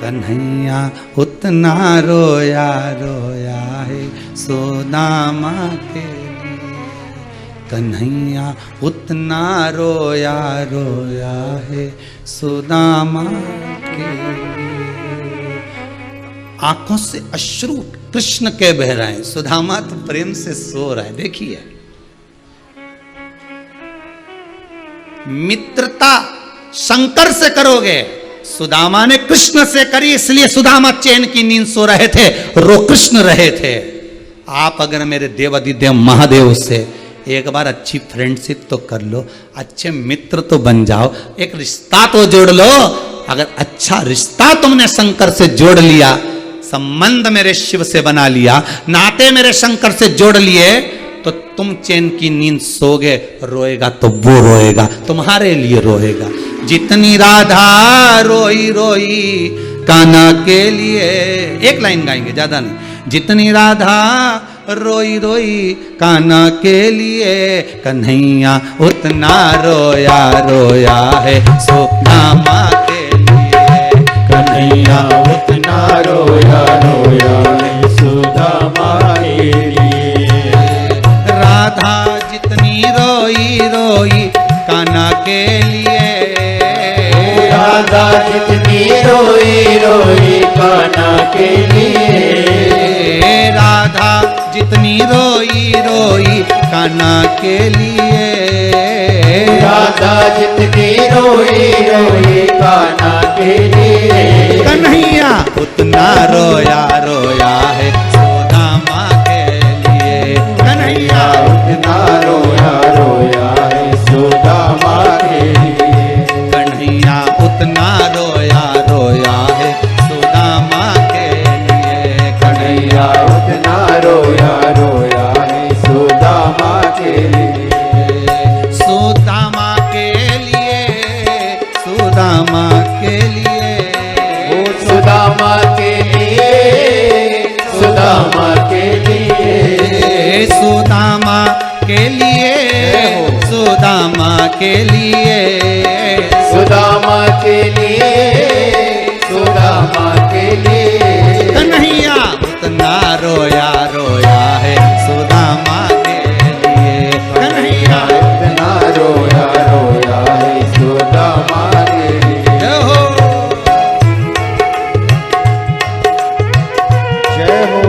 कन्हैया उतना रोया रोया है सुदामा के लिए। कन्हैया उतना रोया रोया है सुदामा के लिए। आंखों से अश्रु कृष्ण के बह रहे हैं, सुदामा तो प्रेम से सो रहा है। देखिए मित्रता शंकर से करोगे, सुदामा ने कृष्ण से करी, इसलिए सुदामा चैन की नींद सो रहे थे, रो कृष्ण रहे थे। आप अगर मेरे देवादिदेव महादेव से एक बार अच्छी फ्रेंडशिप तो कर लो, अच्छे मित्र तो बन जाओ, एक रिश्ता तो जोड़ लो। अगर अच्छा रिश्ता तुमने शंकर से जोड़ लिया, संबंध मेरे शिव से बना लिया, नाते मेरे शंकर से जोड़ लिए, तो तुम चैन की नींद सोगे, रोएगा तो वो रोएगा, तुम्हारे लिए रोएगा। जितनी राधा रोई रोई कान्हा के लिए, एक लाइन गाएंगे ज्यादा नहीं। जितनी राधा रोई रोई कान्हा के लिए, कन्हैया उतना रोया रोया है सुदामा के लिए। कन्हैया उतना रोया रोया है सुदामा के लिए। राधा जितनी रोई रोई कान्हा के लिए, राधा जितनी रोई रोई कान्हा के लिए। राधा जितनी रोई रोई कान्हा के लिए। राधा जितनी रोई रोई कान्हा के लिए। कन्हैया उतना रोया रोया है सुदामा के लिए। कन्हैया उतना रोया रोया है सुदामा के लिए। कन्हैया उतना रोया रोया है सुदामा के लिए। कन्हैया उतना रोया रोया है सुदामा के लिए। सुदामा के लिए, सुदामा के लिए, ओ सुदामा के लिए, सुदामा के लिए। सुदामा के लिए, सुदामा के लिए, सुदामा के लिए, सुदामा के लिए। कन्हैया उतना रोया रोया है सुदामा के लिए। कन्हैया उतना रोया रोया है सुदामा के लिए। जय हो। जय हो।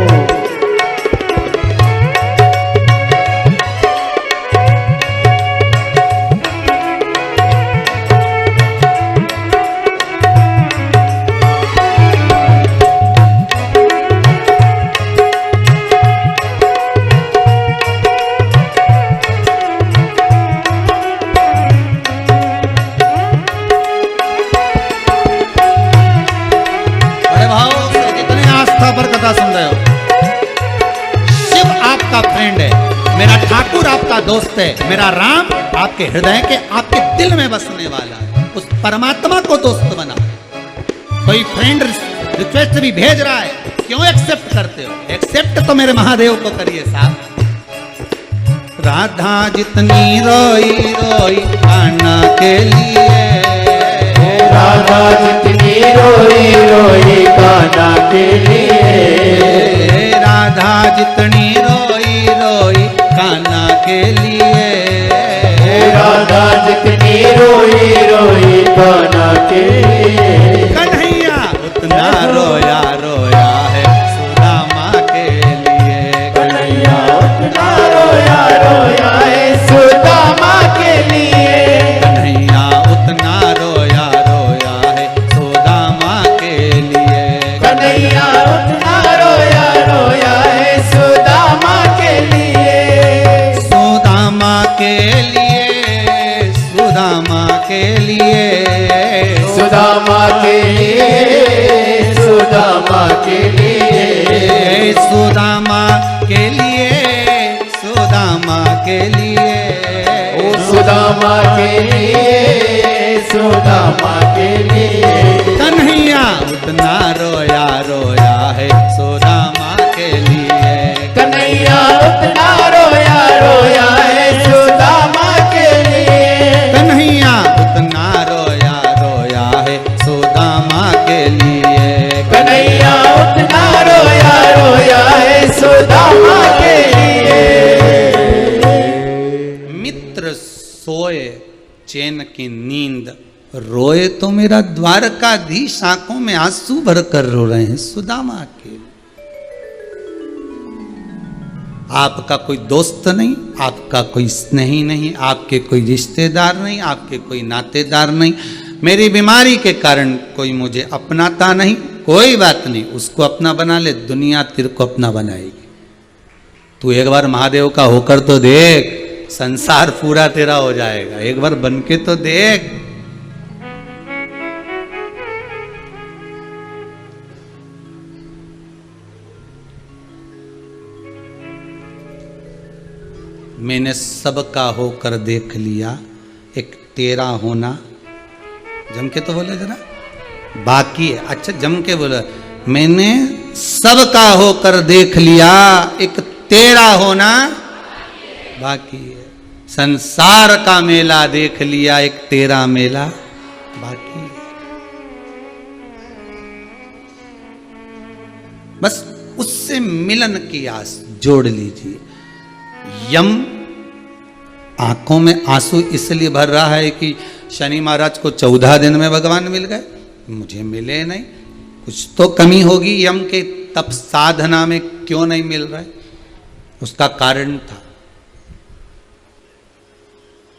बड़े भाव से जितने आस्था पर कथा सुन रहे हो, शिव आपका फ्रेंड है, मेरा ठाकुर आपका दोस्त है, मेरा राम आपके हृदय के आपके दिल में बसने वाला है। उस परमात्मा को दोस्त बना। कोई फ्रेंड रिक्वेस्ट भी भेज रहा है, क्यों एक्सेप्ट करते हो? एक्सेप्ट तो मेरे महादेव को करिए साहब। राधा जितनी रोई रोई कान्हा के लिए। राधा जितनी रोई रोई कान्हा के लिए। राधा जितनी रोई रोई कान्हा के लिए। राधा जितनी रोई रोई कान्हा के लिए। कन्हैया उतना रोया रोया है सुदामा के लिए। कन्हैया उतना रोया रोया है सुदामा के लिए। कन्हैया उतना रोया रोया है सुदामा के लिए। कन्हैया उतना रोया रोया है सुदामा के लिए। सुदामा के लिए, सुदामा के लिए, सुदामा के लिए, सुदामा के लिए। सुदामा के लिए, सुदामा के लिए। ओ सुदामा के लिए, सुदामा के लिए। कन्हैया उतना रोया रोया है सुदामा के लिए। कन्हैया उतना रोया रोया है सुदामा के लिए। कन्हैया उतना रोया रोया है सुदामा के लिए। कन्हैया उतना रोया रोया है सुदामा के लिए। मित्र सोए चैन की नींद, रोए तो मेरा द्वारकाधीश आंखों में आंसू भर कर रो रहे हैं सुदामा के। आपका कोई दोस्त नहीं, आपका कोई स्नेही नहीं, आपके कोई रिश्तेदार नहीं, आपके कोई नातेदार नहीं। मेरी बीमारी के कारण कोई मुझे अपनाता नहीं। कोई बात नहीं, उसको अपना बना ले, दुनिया तेरे को अपना बनाएगी। तू एक बार महादेव का होकर तो देख, संसार पूरा तेरा हो जाएगा। एक बार बन के तो देख। मैंने सबका होकर देख लिया, एक तेरा होना। जम के तो बोले जरा, बाकी है। अच्छा जम के बोले, मैंने सबका होकर देख लिया, एक तेरा होना बाकी है। संसार का मेला देख लिया, एक तेरा मेला बाकी है। बस उससे मिलन की आस जोड़ लीजिए। यम आंखों में आंसू इसलिए भर रहा है कि शनि महाराज को 14 दिन में भगवान मिल गए, मुझे मिले नहीं। कुछ तो कमी होगी यम के तप साधना में, क्यों नहीं मिल रहा है? उसका कारण था,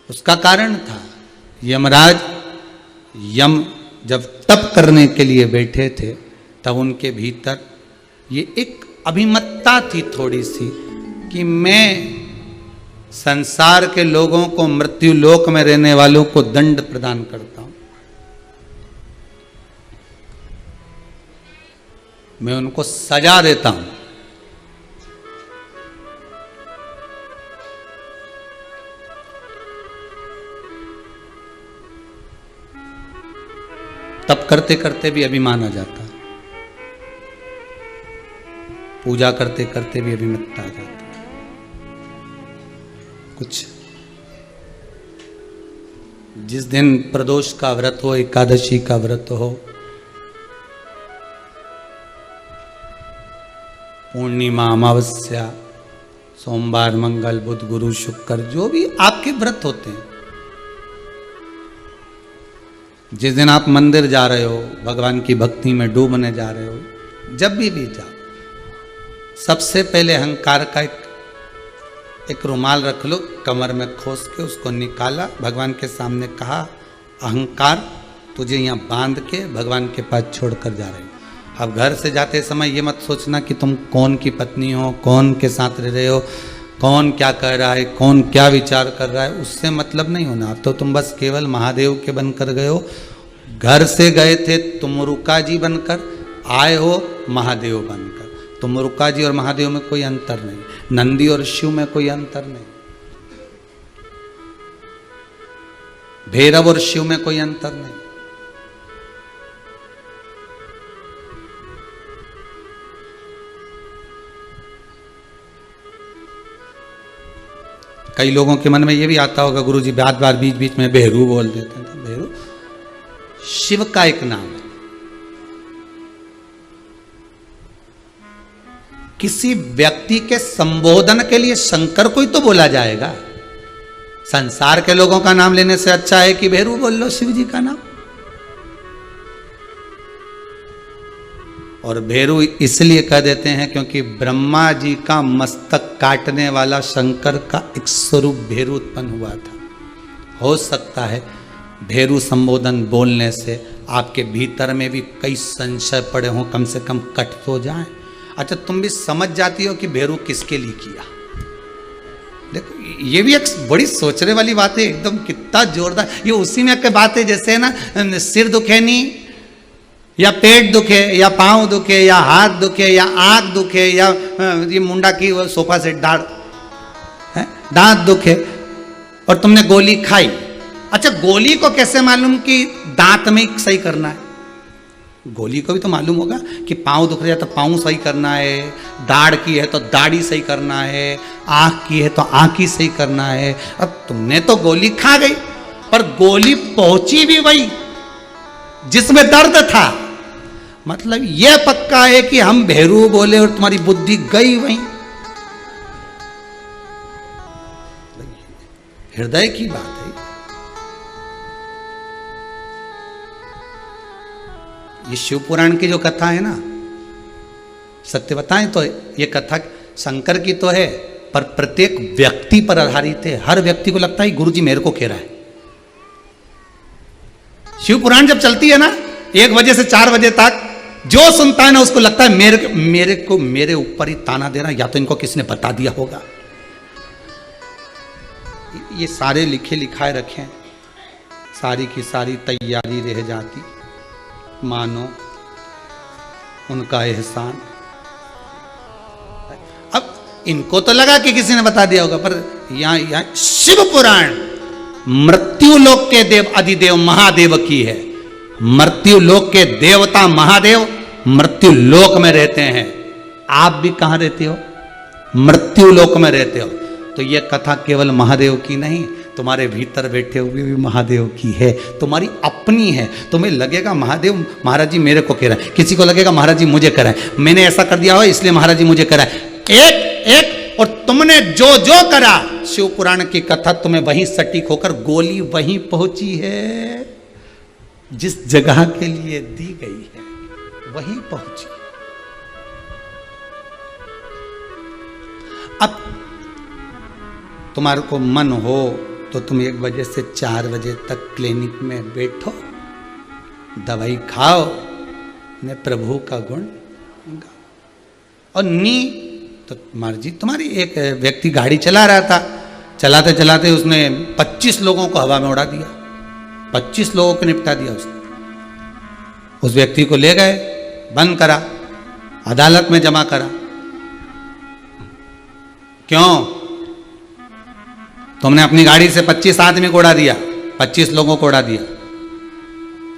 उसका कारण था। यमराज यम जब तप करने के लिए बैठे थे, तब उनके भीतर ये एक अभिमत्ता थी थोड़ी सी कि मैं संसार के लोगों को, मृत्यु लोक में रहने वालों को दंड प्रदान करता हूं। मैं उनको सजा देता हूं। तप करते करते भी अभिमान आ जाता है, पूजा करते करते भी अभिमत्ता आ जाता है। कुछ जिस दिन प्रदोष का व्रत हो, एकादशी का व्रत हो, पूर्णिमा, अमावस्या, सोमवार, मंगल, बुध, गुरु, शुक्र, जो भी आपके व्रत होते हैं, जिस दिन आप मंदिर जा रहे हो, भगवान की भक्ति में डूबने जा रहे हो, जब भी जाओ, सबसे पहले अहंकार का एक रुमाल रख लो, कमर में खोस के उसको निकाला, भगवान के सामने कहा, अहंकार तुझे यहाँ बांध के भगवान के पास छोड़कर जा रहे हो। अब घर से जाते समय ये मत सोचना कि तुम कौन की पत्नी हो, कौन के साथ रह रहे हो, कौन क्या कह रहा है, कौन क्या विचार कर रहा है, उससे मतलब नहीं होना। अब तो तुम बस केवल महादेव के बनकर गए हो। घर से गए थे तुम रुका जी बनकर, आए हो महादेव बनकर। तुमरुका जी और महादेव में कोई अंतर नहीं, नंदी और शिव में कोई अंतर नहीं, भैरव और शिव में कोई अंतर नहीं। कई लोगों के मन में यह भी आता होगा, गुरुजी बार बार बीच बीच में भेरू बोल देते हैं। तो भेरू शिव का एक नाम है। किसी व्यक्ति के संबोधन के लिए शंकर को ही तो बोला जाएगा। संसार के लोगों का नाम लेने से अच्छा है कि भेरू बोल लो शिव जी का नाम। और भेरू इसलिए कह देते हैं क्योंकि ब्रह्मा जी का मस्तक काटने वाला शंकर का एक स्वरूप भेरू उत्पन्न हुआ था। हो सकता है भेरू संबोधन बोलने से आपके भीतर में भी कई संशय पड़े हों, कम से कम कट तो जाएं। अच्छा, तुम भी समझ जाती हो कि भेरू किसके लिए किया। देखो ये भी एक बड़ी सोचने वाली बात है, एकदम कितना जोरदार। ये उसी में की बात है जैसे ना सिर दुखे नहीं, या पेट दुखे, या पाँव दुखे, या हाथ दुखे, या आँख दुखे, या ये मुंडा की सोफा सेट दांत दुखे और तुमने गोली खाई। अच्छा, गोली को कैसे मालूम कि दांत में सही करना है? गोली को भी तो मालूम होगा कि पाँव दुख रहा है तो पाँव सही करना है, दाढ़ की है तो दाढ़ी सही करना है, आँख की है तो आँख ही सही करना है। अब तुमने तो गोली खा गई, पर गोली पहुंची भी वही जिसमें दर्द था। मतलब यह पक्का है कि हम भैरू बोले और तुम्हारी बुद्धि गई वहीं। हृदय की बात है। ये शिव पुराण की जो कथा है ना, सत्य बताएं तो ये कथा शंकर की तो है, पर प्रत्येक व्यक्ति पर आधारित है। हर व्यक्ति को लगता है गुरुजी मेरे को कह रहा है। शिव पुराण जब चलती है ना 1 बजे से 4 बजे तक, जो सुनता है ना उसको लगता है मेरे ऊपर ही ताना दे रहा, या तो इनको किसने बता दिया होगा। ये सारे लिखे लिखाए रखे हैं, सारी की सारी तैयारी रह जाती, मानो उनका एहसान। अब इनको तो लगा कि किसी ने बता दिया होगा, पर यहां शिव पुराण मृत्यु लोक के देव अधिदेव महादेव की है। मृत्यु लोक के देवता महादेव मृत्यु लोक में रहते हैं। आप भी कहां रहते हो? मृत्यु लोक में रहते हो। तो यह कथा केवल महादेव की नहीं, तुम्हारे भीतर बैठे हुए भी महादेव की है, तुम्हारी अपनी है। तुम्हें लगेगा महादेव महाराज जी मेरे को कह रहा है, किसी को लगेगा महाराज जी मुझे कह रहा है, मैंने ऐसा कर दिया हो इसलिए महाराज जी मुझे कह रहा है। एक और तुमने जो जो करा, शिव पुराण की कथा तुम्हें वहीं सटीक होकर गोली वहीं पहुंची है, जिस जगह के लिए दी गई है वहीं पहुंची। अब तुम्हारे को मन हो तो तुम 1 बजे से 4 बजे तक क्लिनिक में बैठो, दवाई खाओ, ने प्रभु का गुण गाओ। और नी तो तुम्हारी एक व्यक्ति गाड़ी चला रहा था, चलाते चलाते उसने 25 लोगों को हवा में उड़ा दिया, 25 लोगों को निपटा दिया उसने। उस व्यक्ति को ले गए, बंद करा, अदालत में जमा करा। क्यों? तुमने अपनी गाड़ी से 25 आदमी को उड़ा दिया, 25 लोगों को उड़ा दिया।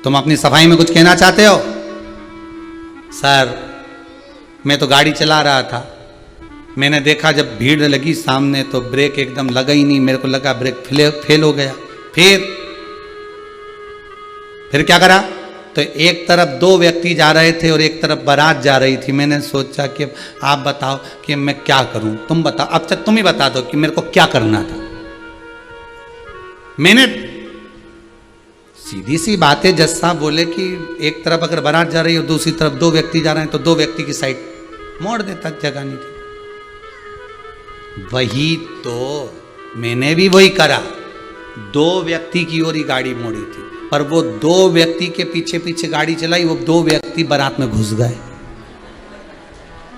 तुम अपनी सफाई में कुछ कहना चाहते हो? सर मैं तो गाड़ी चला रहा था, मैंने देखा जब भीड़ लगी सामने तो ब्रेक एकदम लगा ही नहीं, मेरे को लगा ब्रेक फेल हो गया। फिर क्या करा? तो एक तरफ 2 व्यक्ति जा रहे थे और एक तरफ बारात जा रही थी। मैंने सोचा कि आप बताओ कि मैं क्या करूं, तुम बताओ, अब तक तुम ही बता दो कि मेरे को क्या करना था। मैंने सीधी सी बात है, जज साहब बोले कि एक तरफ अगर बारात जा रही है और दूसरी तरफ 2 व्यक्ति जा रहे हैं तो 2 व्यक्ति की साइड मोड़ देता, जगह नहीं थी। वही तो मैंने भी वही करा, 2 व्यक्ति की ओर ही गाड़ी मोड़ी थी, पर वो 2 व्यक्ति के पीछे पीछे गाड़ी चलाई, वो 2 व्यक्ति बारात में घुस गए।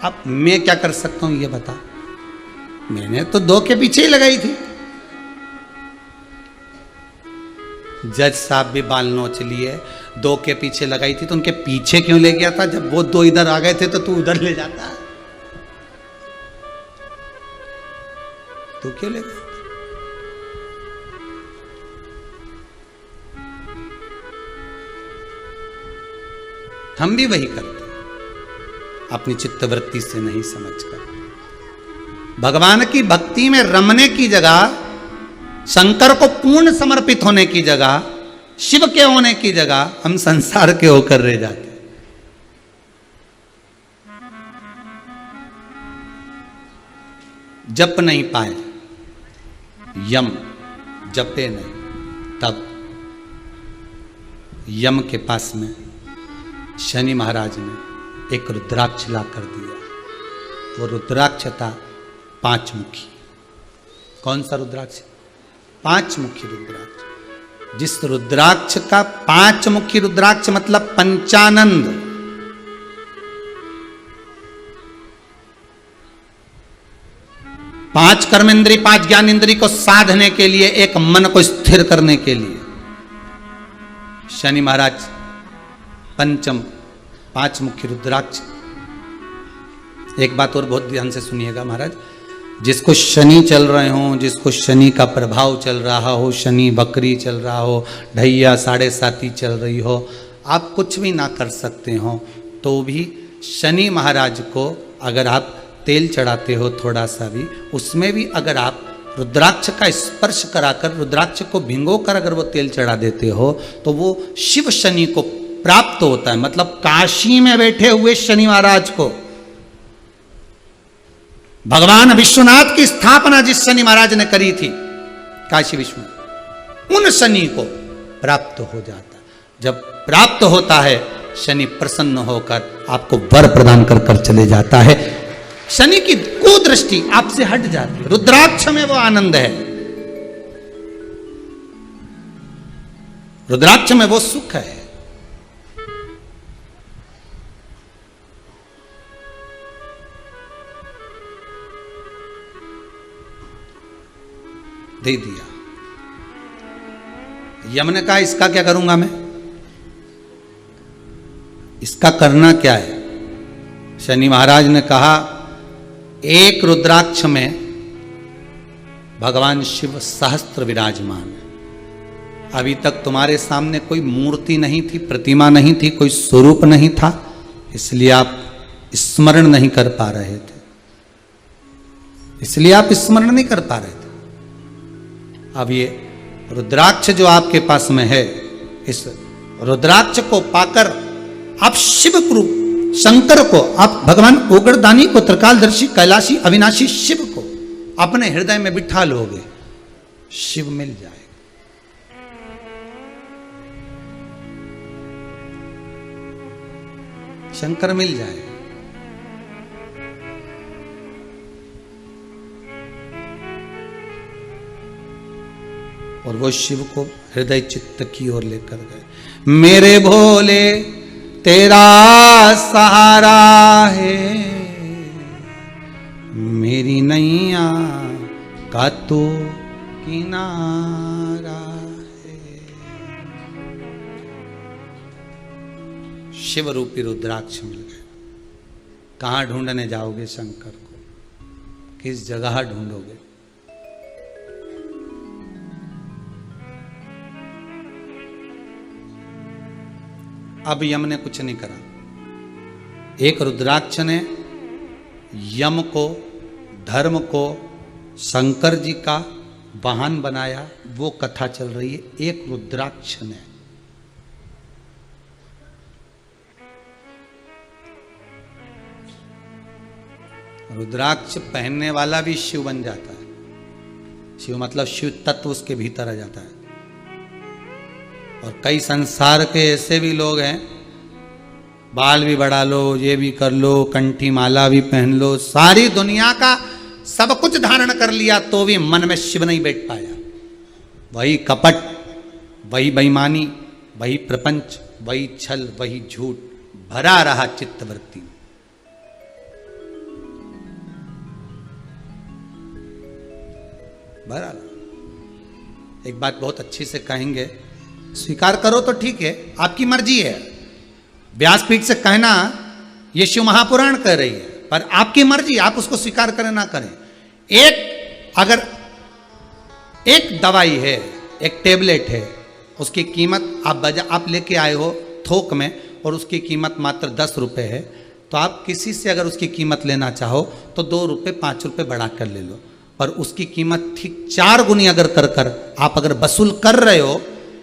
अब मैं क्या कर सकता हूं ये बता? मैंने तो 2 के पीछे ही लगाई थी। जज साहब भी बाल नोच लिए, 2 के पीछे लगाई थी तो उनके पीछे क्यों ले गया था? जब वो 2 इधर आ गए थे तो तू उधर ले जाता, तू क्यों ले गया? हम भी वही करते हैं, अपनी चित्तवृत्ति से नहीं समझकर। भगवान की भक्ति में रमने की जगह, शंकर को पूर्ण समर्पित होने की जगह, शिव के होने की जगह हम संसार के होकर रह जाते। जप नहीं पाए, यम जपे नहीं, तब यम के पास में शनि महाराज ने एक रुद्राक्ष ला कर दिया। वो रुद्राक्ष था 5 मुखी। कौन सा रुद्राक्ष? 5 मुखी रुद्राक्ष। जिस रुद्राक्ष का 5 मुखी रुद्राक्ष मतलब पंचानंद, 5 कर्मेंद्री 5 ज्ञानेंद्री को साधने के लिए, एक मन को स्थिर करने के लिए शनि महाराज पंचम 5 मुखी रुद्राक्ष। एक बात और बहुत ध्यान से सुनिएगा महाराज, जिसको शनि चल रहे हों, जिसको शनि का प्रभाव चल रहा हो, शनि बकरी चल रहा हो, ढैया 7.5 चल रही हो, आप कुछ भी ना कर सकते हो, तो भी शनि महाराज को अगर आप तेल चढ़ाते हो थोड़ा सा भी, उसमें भी अगर आप रुद्राक्ष का स्पर्श कराकर, रुद्राक्ष को भिंगो कर अगर वो तेल चढ़ा देते हो, तो वो शिव शनि को प्राप्त होता है। मतलब काशी में बैठे हुए शनि महाराज को, भगवान विश्वनाथ की स्थापना जिस शनि महाराज ने करी थी काशी विश्वनाथ, उन शनि को प्राप्त हो जाता है। जब प्राप्त होता है, शनि प्रसन्न होकर आपको वर प्रदान कर कर चले जाता है। शनि की कुदृष्टि आपसे हट जाती है। रुद्राक्ष में वो आनंद है, रुद्राक्ष में वो सुख है। दे दिया। यम ने कहा इसका क्या करूंगा मैं, इसका करना क्या है। शनि महाराज ने कहा एक रुद्राक्ष में भगवान शिव सहस्त्र विराजमान है। अभी तक तुम्हारे सामने कोई मूर्ति नहीं थी, प्रतिमा नहीं थी, कोई स्वरूप नहीं था, इसलिए आप स्मरण नहीं कर पा रहे थे, इसलिए आप स्मरण नहीं कर पा रहे थे। अब ये रुद्राक्ष जो आपके पास में है, इस रुद्राक्ष को पाकर आप शिव रूप शंकर को, आप भगवान उग्रदानी को, त्रिकालदर्शी कैलाशी अविनाशी शिव को अपने हृदय में बिठा लोगे, शिव मिल जाएगा। शंकर मिल जाएगा। और वो शिव को हृदय चित्त की ओर लेकर गए। मेरे भोले तेरा सहारा है, मेरी नैया का तो किनारा है। शिव रूपी रुद्राक्ष मिल गए। कहां ढूंढने जाओगे शंकर को, किस जगह ढूंढोगे। अब यम ने कुछ नहीं करा। एक रुद्राक्ष ने यम को, धर्म को शंकर जी का वाहन बनाया। वो कथा चल रही है। एक रुद्राक्ष ने रुद्राक्ष पहनने वाला भी शिव बन जाता है। शिव मतलब शिव तत्व उसके भीतर आ जाता है। और कई संसार के ऐसे भी लोग हैं, बाल भी बढ़ा लो, ये भी कर लो, कंठी माला भी पहन लो, सारी दुनिया का सब कुछ धारण कर लिया, तो भी मन में शिव नहीं बैठ पाया। वही कपट, वही बेईमानी, वही प्रपंच, वही छल, वही झूठ भरा रहा चित्तवृत्ति। भरा। एक बात बहुत अच्छी से कहेंगे, स्वीकार करो तो ठीक है, आपकी मर्जी है। व्यासपीठ से कहना ये शिव महापुराण कह रही है, पर आपकी मर्जी, आप उसको स्वीकार करें ना करें। अगर एक दवाई है, एक टेबलेट है, उसकी कीमत आप लेके आए हो थोक में, और उसकी कीमत मात्र 10 रुपये है, तो आप किसी से अगर उसकी कीमत लेना चाहो तो 2 रुपये 5 रुपये बढ़ा कर ले लो। पर उसकी कीमत ठीक 4 गुनी अगर कर आप अगर वसूल कर रहे हो,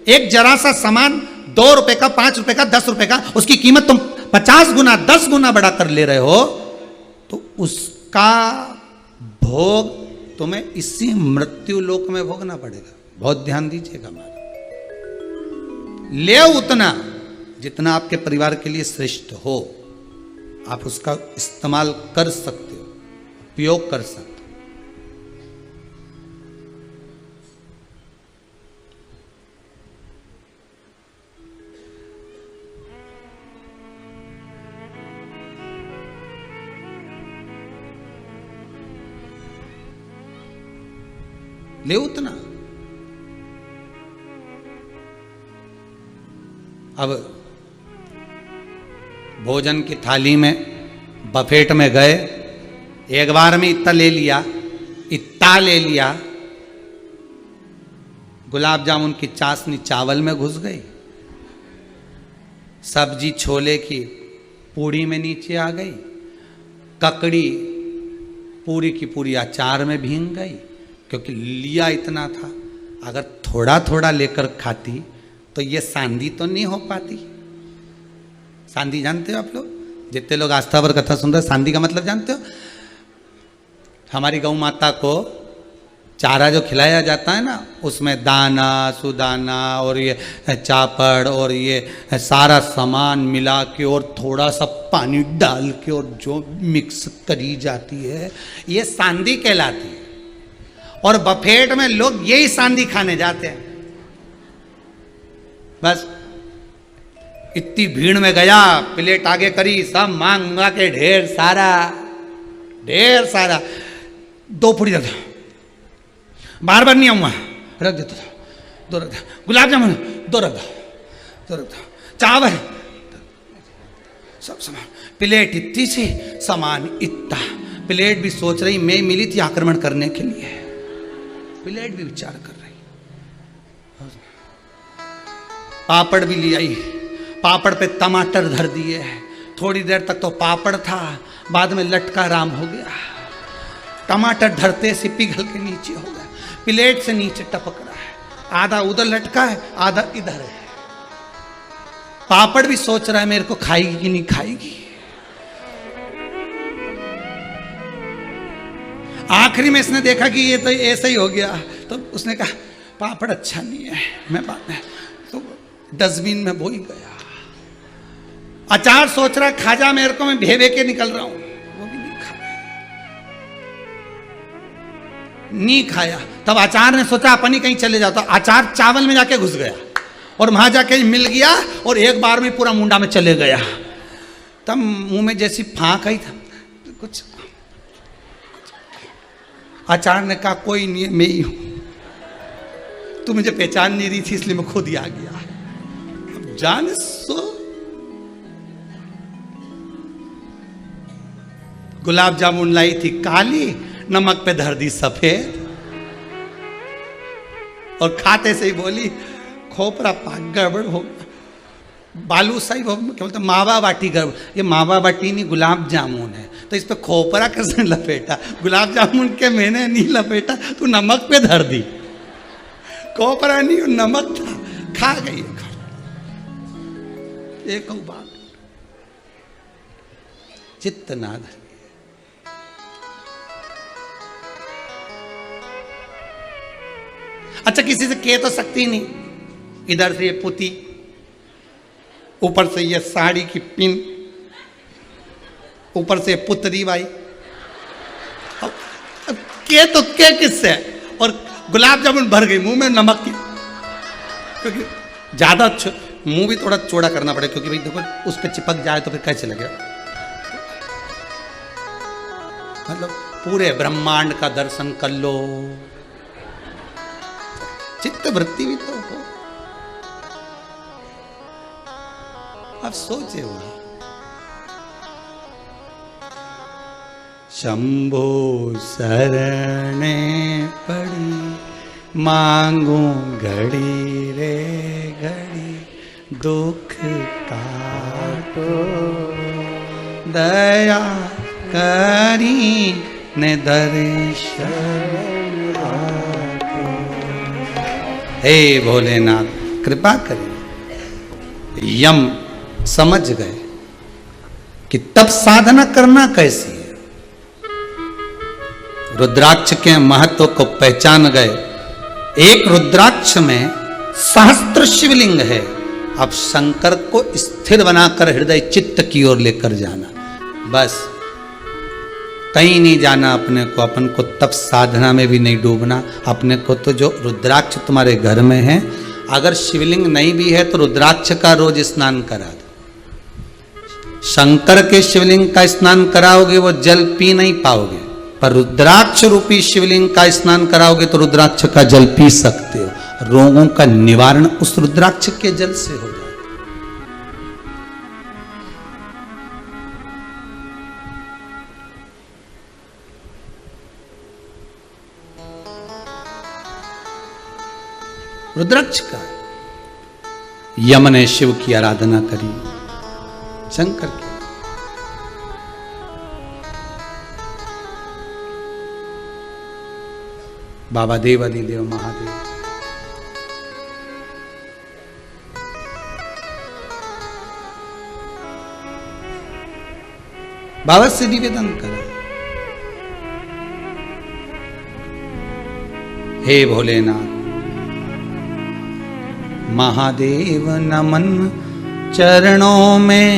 एक जरा सा सामान 2 रुपए का, 5 रुपए का, 10 रुपए का, उसकी कीमत तुम 50 गुना 10 गुना बढ़ाकर ले रहे हो, तो उसका भोग तुम्हें इसी मृत्यु लोक में भोगना पड़ेगा। बहुत ध्यान दीजिएगा। ले उतना जितना आपके परिवार के लिए श्रेष्ठ हो, आप उसका इस्तेमाल कर सकते हो, उपयोग कर सकते हो। ले उतना। अब भोजन की थाली में बफेट में गए, एक बार में इतना ले लिया, इत्ता ले लिया, गुलाब जामुन की चाशनी चावल में घुस गई, सब्जी छोले की पूड़ी में नीचे आ गई, ककड़ी पूरी की पूरी अचार में भींग गई, क्योंकि लिया इतना था। अगर थोड़ा थोड़ा लेकर खाती तो ये सांधी तो नहीं हो पाती। सांधी जानते हो आप लोग? जितने लोग आस्था पर कथा सुन रहे, सांधी का मतलब जानते हो? हमारी गौ माता को चारा जो खिलाया जाता है ना, उसमें दाना सुदाना और ये चापड़ और ये सारा सामान मिला के और थोड़ा सा पानी डाल के और जो मिक्स करी जाती है, ये सांधी कहलाती है। और बफेट में लोग यही सांधी खाने जाते हैं। बस इतनी भीड़ में गया, प्लेट आगे करी, सब मांग मंगा के ढेर सारा 2 पूरी रख दो, बार बार नहीं आऊंगा, रख देता था, 2 रख दो, गुलाब जामुन 2 रख दो, चावल, सब सामान, प्लेट इतनी सी, सामान इतना। प्लेट भी सोच रही मैं मिली थी आक्रमण करने के लिए, प्लेट भी विचार कर रही। पापड़ भी ले आई, पापड़ पे टमाटर धर दिए, थोड़ी देर तक तो पापड़ था, बाद में लटका राम हो गया, टमाटर धरते से पिघल के नीचे हो गया, प्लेट से नीचे टपक रहा है, आधा उधर लटका है, आधा इधर है। पापड़ भी सोच रहा है मेरे को खाएगी कि नहीं खाएगी। आखिरी में इसने देखा कि ये तो ऐसा ही हो गया, तो उसने कहा पापड़ अच्छा नहीं है, मैं बाद में तो डस्टबिन में वो ही गया। अचार सोच रहा खा जा मेरे को, मैं भेवे के निकल रहा हूं, वो भी नहीं खाया। तब अचार ने सोचा अपन ही कहीं चले जाता, अचार चावल में जाके घुस गया और वहां जाके मिल गया और एक बार में पूरा मुंडा में चले गया। तब मुंह में जैसी फांक आई था कुछ, अचार ने कहा कोई नहीं है, मैं ही हूं, तू मुझे पहचान नहीं रही थी इसलिए मैं खुद ही आ गया। अब जान सो गुलाब जामुन लाई थी काली, नमक पे धर दी सफेद, और खाते से ही बोली खोपरा पाक गड़बड़ हो, बालूशाही क्या बोलते मावा बाटी गड़बड़। ये मावा बाटी नहीं गुलाब जामुन है, तो इस पे खोपरा कैसे लपेटा? गुलाब जामुन के मैंने नहीं लपेटा, तू नमक पे धर दी, खोपरा नहीं नमक था, खा गई एक बात। चित्त नाद अच्छा, किसी से कह तो सकती नहीं, इधर से ये पुती, ऊपर से ये साड़ी की पिन, ऊपर से पुतरी बाई, अब के तो के किससे? और गुलाब जामुन भर गई मुंह में नमक की, क्योंकि ज्यादा मुंह भी थोड़ा चौड़ा करना पड़े, क्योंकि भाई देखो उस पर चिपक जाए तो फिर कैसे लगेगा। मतलब पूरे ब्रह्मांड का दर्शन कर लो, चित्त वृत्ति भी तो हो। अब सोचे हो, शंभो शरणे पड़ी, मांगू घड़ी रे घड़ी, दुख काटो दया करी ने दर्शन। हे भोलेनाथ कृपा करिए। यम समझ गए कि तब साधना करना कैसी है, रुद्राक्ष के महत्व को पहचान गए। एक रुद्राक्ष में सहस्त्र शिवलिंग है। अब शंकर को स्थिर बनाकर हृदय चित्त की ओर लेकर जाना, बस कहीं नहीं जाना अपने को। अपन को तब साधना में भी नहीं डूबना अपने को। तो जो रुद्राक्ष तुम्हारे घर में है, अगर शिवलिंग नहीं भी है तो रुद्राक्ष का रोज स्नान करा दो। शंकर के शिवलिंग का स्नान कराओगे वो जल पी नहीं पाओगे, पर रुद्राक्ष रूपी शिवलिंग का स्नान कराओगे तो रुद्राक्ष का जल पी सकते हो। रोगों का निवारण उस रुद्राक्ष के जल से हो जाए। रुद्राक्ष का। यम ने शिव की आराधना करी, शंकर की। बाबा देवादिदेव महादेव बाबा से निवेदन करा, हे भोलेनाथ महादेव नमन चरणों में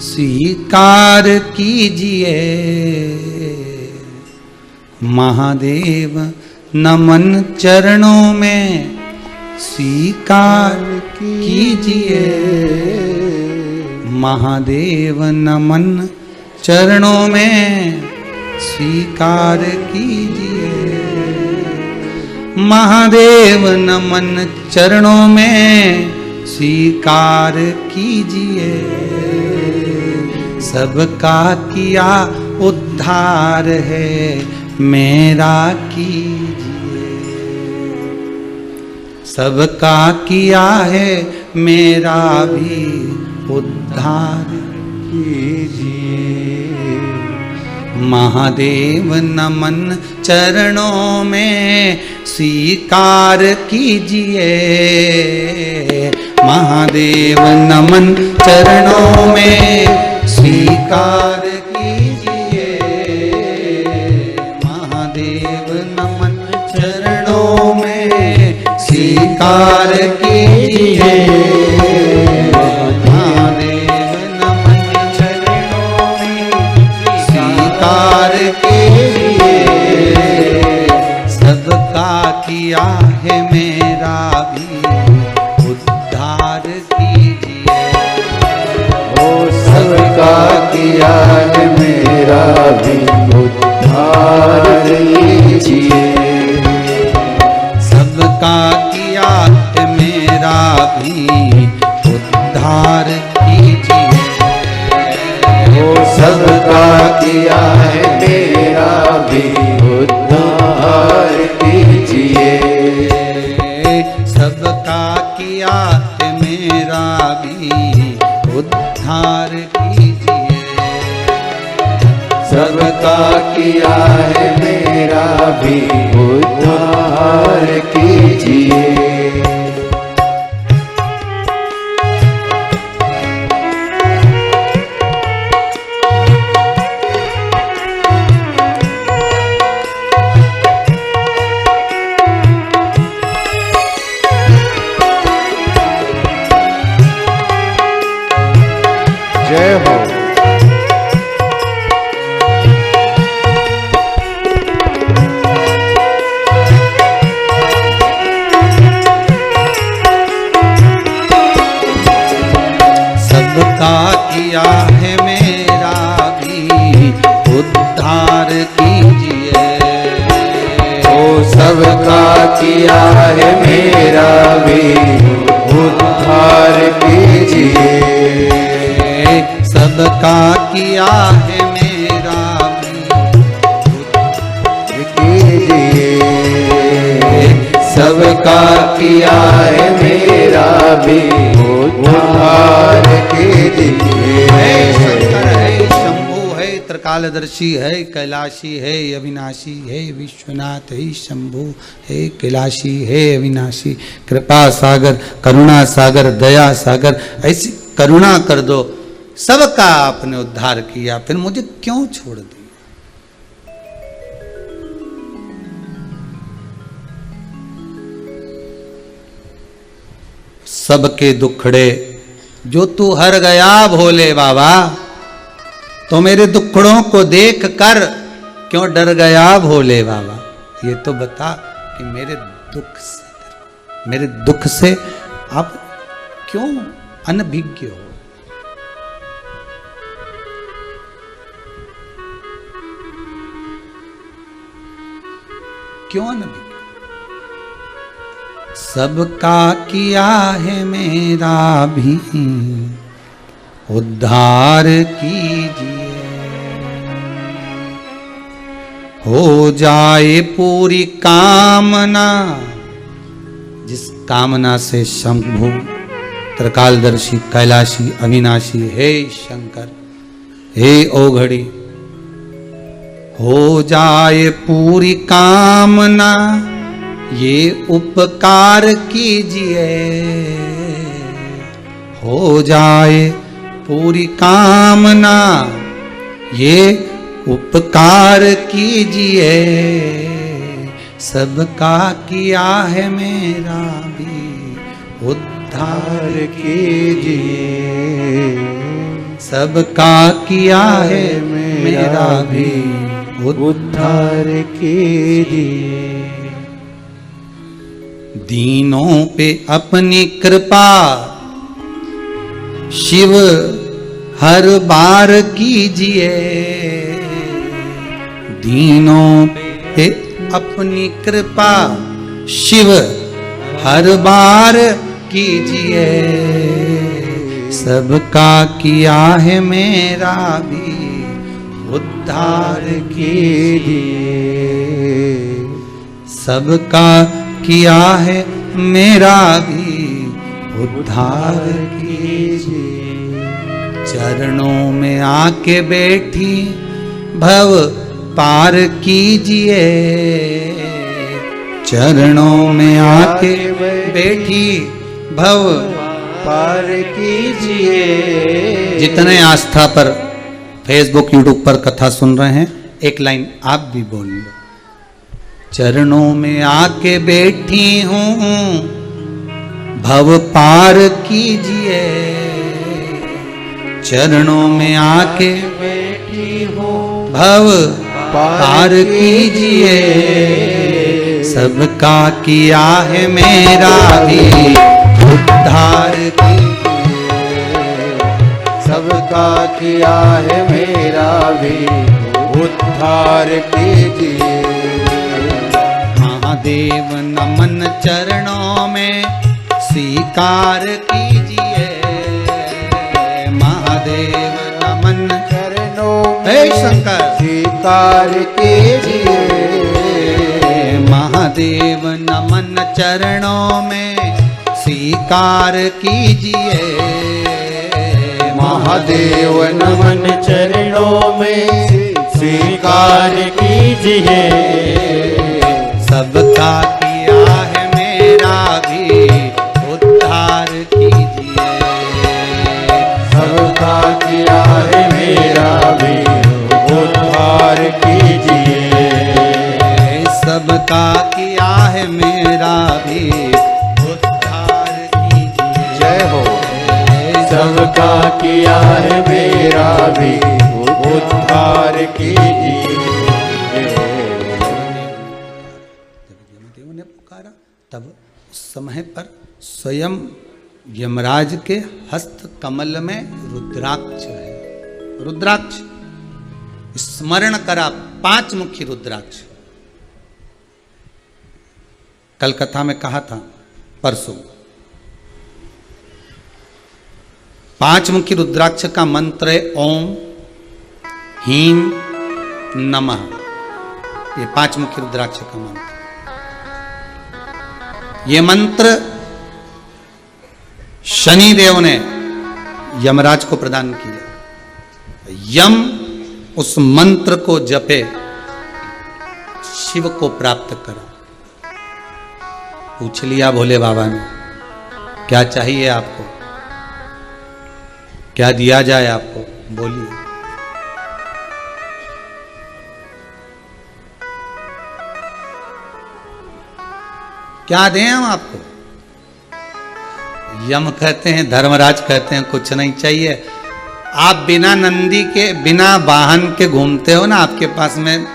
स्वीकार कीजिए, महादेव नमन चरणों में स्वीकार कीजिए, महादेव नमन चरणों में स्वीकार कीजिए, महादेव नमन चरणों में स्वीकार कीजिए, सबका किया उद्धार है मेरा कीजिए, सबका किया है मेरा भी उद्धार कीजिए, महादेव नमन चरणों में स्वीकार कीजिए, महादेव नमन चरणों में स्वीकार कीजिए, महादेव नमन चरणों में स्वीकार कीजिए, महादेव नमन चरणों में स्वीकार कीजिए, सबका किया है मेरा भी उद्धार कीजिए, ओ सबका किया है मेरा भी उद्धार कीजिए, सबका किया है मेरा भी उद्धार कीजिए, ओ सबका किया है मेरा भी उद्धार कीजिए, सबका किया है मेरा भी उद्धार कीजिए, सबका किया है मेरा भी उद्धार कीजिए, जय हो। सबका किया है मेरा भी उद्धार कीजिए, ओ सबका किया है मेरा भी उद्धार कीजिए, सबका किया है मेरा भी कीजिए, सबका किया है मेरा भी उद्धार कीजिए, है शंकर है शंभु है त्रिकालदर्शी है कैलाशी है अविनाशी है विश्वनाथ है शंभु है कैलाशी है अविनाशी, कृपा सागर करुणा सागर दया सागर, ऐसी करुणा कर दो, सबका आपने उद्धार किया, फिर मुझे क्यों छोड़ दिया। सबके दुखड़े जो तू हर गया भोले बाबा, तो मेरे दुखड़ों को देख कर क्यों डर गया भोले बाबा, ये तो बता कि मेरे दुख से आप क्यों अनभिज्ञ हो। क्यों न बिके? सबका किया है मेरा भी उद्धार कीजिए, हो जाए पूरी कामना जिस कामना से शंभु त्रिकालदर्शी कैलाशी अविनाशी हे शंकर हे ओघड़ी हो जाए पूरी कामना ये उपकार कीजिए, हो जाए पूरी कामना ये उपकार कीजिए, सबका किया है मेरा भी उद्धार कीजिए, सबका किया है मेरा भी उद्धार कीजिए। दीनों पे अपनी कृपा शिव हर बार कीजिए, दीनों पे अपनी कृपा शिव हर बार कीजिए, सबका किया है मेरा भी उद्धार कीजिए, सबका किया है मेरा भी उद्धार कीजिए। चरणों में आके बैठी भव पार कीजिए, चरणों में आके बैठी भव पार कीजिए। जितने आस्था पर फेसबुक यूट्यूब पर कथा सुन रहे हैं, एक लाइन आप भी बोल लो। चरणों में आके बैठी हूँ भव पार कीजिए, चरणों में आके बैठी हूँ भव पार कीजिए, सबका किया है मेरा भी उद्धार कीजिए, सबका किया है मेरा भी उद्धार कीजिए। महादेव नमन चरणों में स्वीकार कीजिए, महादेव नमन चरणों में शंकर स्वीकार कीजिए, महादेव नमन चरणों में स्वीकार कीजिए, महादेव नमन चरणों में स्वीकार कीजिए, सबका किया है मेरा भी उद्धार कीजिए, सबका किया है मेरा भी उद्धार कीजिए, सबका किया है मेरा भी उद्धार कीजिए। जय हो। सबका किया है मेरा भी उद्धार कीजिए। यमदेव ने पुकारा, तब उस समय पर स्वयं यमराज के हस्त कमल में रुद्राक्ष है, रुद्राक्ष स्मरण करा, 5 मुखी रुद्राक्ष। कल कथा में कहा था परसों, 5 मुखी रुद्राक्ष का मंत्र है ओम हीम नमः, ये 5 मुखी रुद्राक्ष का मंत्र। ये मंत्र शनि देव ने यमराज को प्रदान किया, यम उस मंत्र को जपे शिव को प्राप्त करा। पूछ लिया भोले बाबा ने, क्या चाहिए आपको, क्या दिया जाए आपको, बोलिए। क्या दें हम आपको? यम कहते हैं, धर्मराज कहते हैं कुछ नहीं चाहिए। आप बिना नंदी के, बिना वाहन के घूमते हो ना, आपके पास में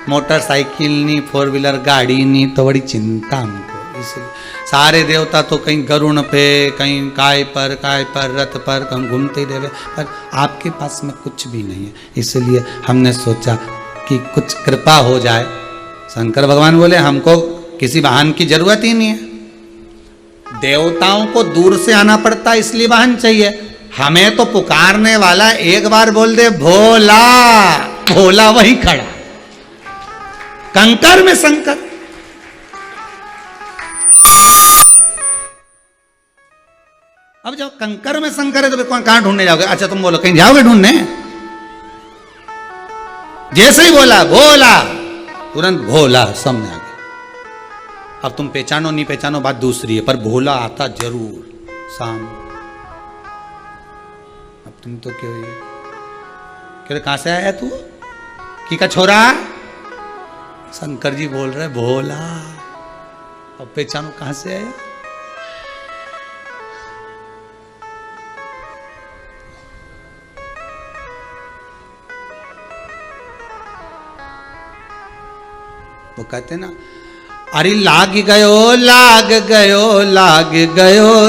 मोटरसाइकिल नहीं, 4 व्हीलर गाड़ी नहीं, तो बड़ी चिंता हमको। इसलिए सारे देवता तो कहीं गरुण पे, कहीं काय पर रथ पर कहीं घूमते ही रहे, पर आपके पास में कुछ भी नहीं है। इसलिए हमने सोचा कि कुछ कृपा हो जाए। शंकर भगवान बोले हमको किसी वाहन की जरूरत ही नहीं है, देवताओं को दूर से आना पड़ता है इसलिए वाहन चाहिए। हमें तो पुकारने वाला एक बार बोल दे भोला, भोला वहीं खड़ा, कंकर में शंकर। अब जब कंकर में शंकर है तो फिर कहाँ ढूंढने जाओगे? अच्छा तुम बोलो कहीं जाओगे ढूंढने? जैसे ही बोला भोला, तुरंत भोला सामने आ गया। अब तुम पहचानो नहीं पहचानो बात दूसरी है, पर भोला आता जरूर सामने। अब तुम तो क्यों कहां से आया तू? की का छोरा? शंकर जी बोल रहे भोला। अब पहचानो कहां से आया? वो कहते ना, अरे लाग गयो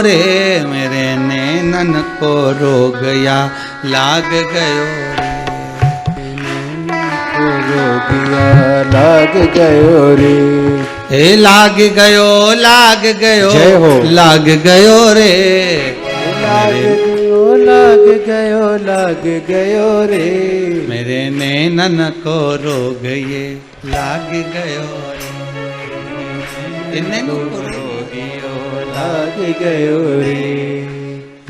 रे मेरे नैनन को रो गया, लाग गयो रे लाग गयो रे। हे लाग गयो जय हो। लाग गयो रे, लाग गयो रे मेरे नैनन को रो गए, लाग गयो रे, नैनन को रो गयो, लाग गयो रे।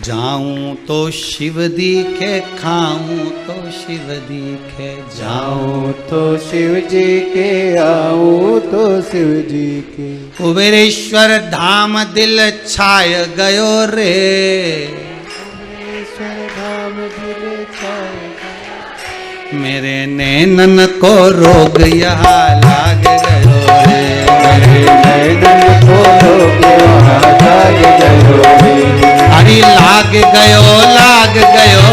जाऊं तो शिव दिखे, खाऊं तो शिव दिखे, जाऊं तो शिव जी के, आऊं तो शिव जी के। कुबेरेश्वर धाम दिल छाय गयो रे, धाम दिल छाय मेरे नैनन को रोग यहाँ लाग गयो रे, मेरे नैनन को रोग यहाँ लाग गयो रे। हरि लाग गयो रे, लाग गयो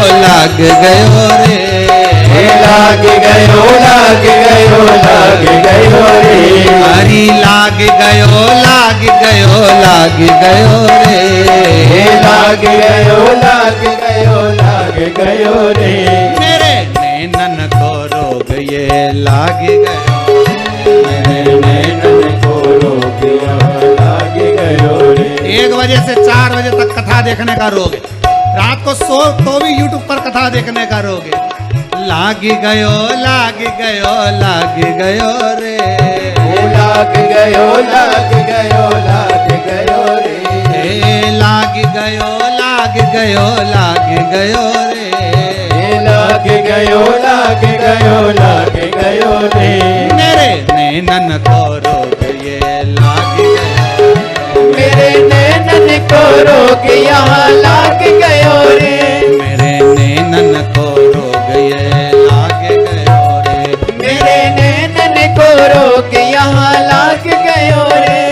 रे। हरि लाग गयो रे, लाग गयो रे। मेरे नैनन को रोग ये लाग गयो, मेरे नैनन को रोग यहाँ लाग गयो रे। 1 बजे से 4 बजे तक कथा देखने का रोग है, रात को सो तो भी यूट्यूब पर कथा देखने का रोग है। लाग गयो रे, लाग गयो रे। हे लाग गयो रे, लाग गयो रे। मेरे नैनन को रोग ये लाग गयो, मेरे नैनन को रोग यहाँ लाग गयो रे। मेरे नैनन को रोग ये लाग गयो रे, मेरे नैनन को रोग यहाँ लाग गयो रे।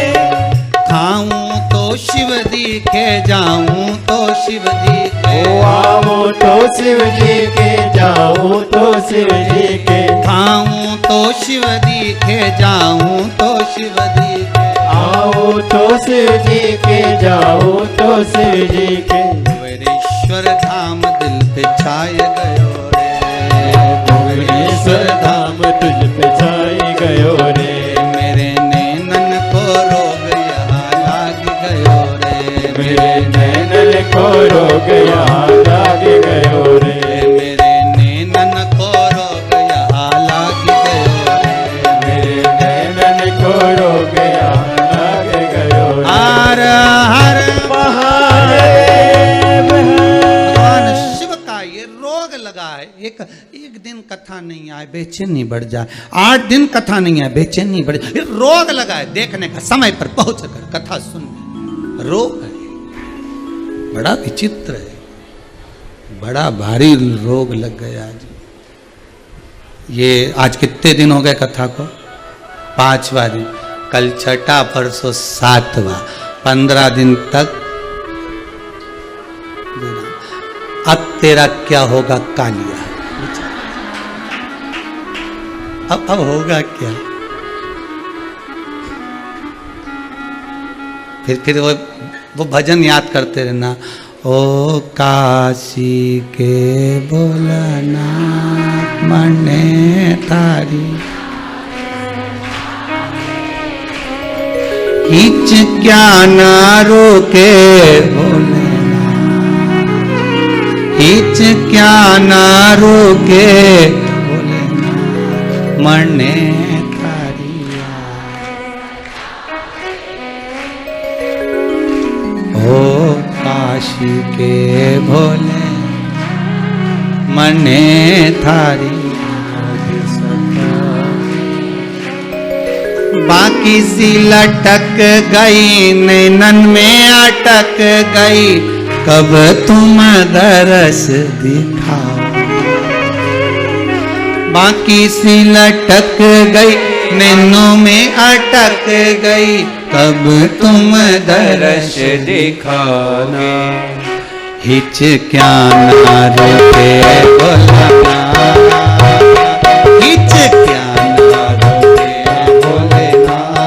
खाऊं तो शिव दिखे, जाऊं तो शिव दिखे, आऊं तो शिव जी के, जाऊं तो शिव जी के। खाऊं तो शिव दिखे, जाऊं तो शिव दिखे, आऊं तो शिव जी के, जाऊं तो शिव जी के। कुबेरेश्वर धाम दिल पे छाय गयो रे, कुबेरेश्वर धाम तुझ पे छाई गयो रे। मेरे नैनन को रोग यहाँ लाग गयो रे, मेरे नैनन को रोग यहाँ लाग गयो रे। मेरे नैनन को रोग यहाँ लाग गयो रे, मेरे नैनन को रोग यहाँ लाग गयो रे। हर हर महादेव भगवान शिव का ये रोग लगा है। एक दिन कथा नहीं आए बेचैनी बढ़ जाए, 8 दिन कथा नहीं आए बेचैनी बढ़ जाए, ये रोग लगा है। देखने का समय पर पहुंच कर कथा सुन, रोग है, बड़ा विचित्र है, बड़ा भारी रोग लग गया आज। ये आज कितने दिन हो गए कथा को? 5वां दिन, कल 6ठा, परसों 7वां, 15 दिन तक। अब तेरा क्या होगा कालिया? अब होगा क्या? फिर वो भजन याद करते रहना, ओ काशी के बोलना मने तारी, किच क्या ना रोके बोले, किच क्या ना रोके बोले मने तारिया। ओ काशी काशी के भोले मने थारी बाकी सी लटक गई नैनन में अटक गई कब तुम दरस दिखाओ बाकी सी लटक गई नैनों में अटक गई कब तुम दरस दिखाना हिच क्या ना रोके बोलना हिच क्या ना रोके बोलना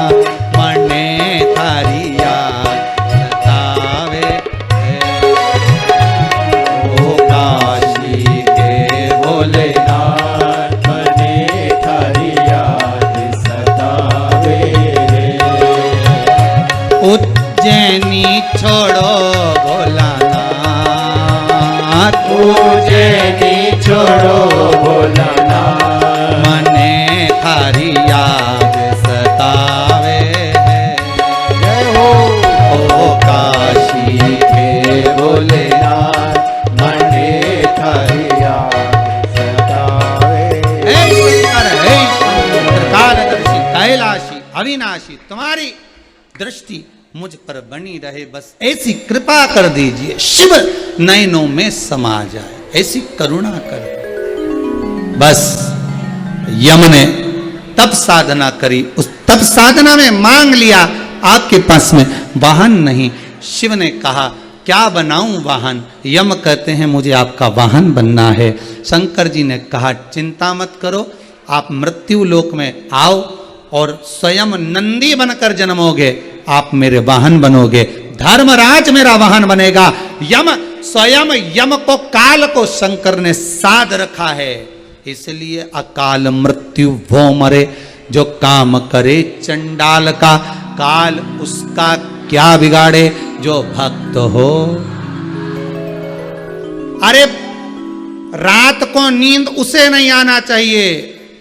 मने थारी याद सतावे ओ काशी के भोलेनाथ मने थारी याद सतावे उज्जैनी छोड़ो भोलानाथ उज्जैनी छोड़ो भोलानाथ मने थारी याद सतावे जय हो ओ काशी के भोलेनाथ मने थारी याद सतावे हे शंकर कालदर्शी कैलाशी अविनाशी तुम्हारी दृष्टि मुझ पर बनी रहे बस ऐसी कृपा कर दीजिए शिव नयनों में समा जाए ऐसी करुणा कर दे बस यम ने तब साधना करी उस तब साधना में मांग लिया आपके पास में वाहन नहीं शिव ने कहा क्या बनाऊं वाहन यम कहते हैं मुझे आपका वाहन बनना है शंकर जी ने कहा चिंता मत करो आप मृत्यु लोक में आओ और स्वयं नंदी बनकर जन्मोगे आप मेरे वाहन बनोगे धर्मराज मेरा वाहन बनेगा यम स्वयं यम को काल को शंकर ने साध रखा है इसलिए अकाल मृत्यु वो मरे जो काम करे चंडाल का काल उसका क्या बिगाड़े जो भक्त हो अरे रात को नींद उसे नहीं आना चाहिए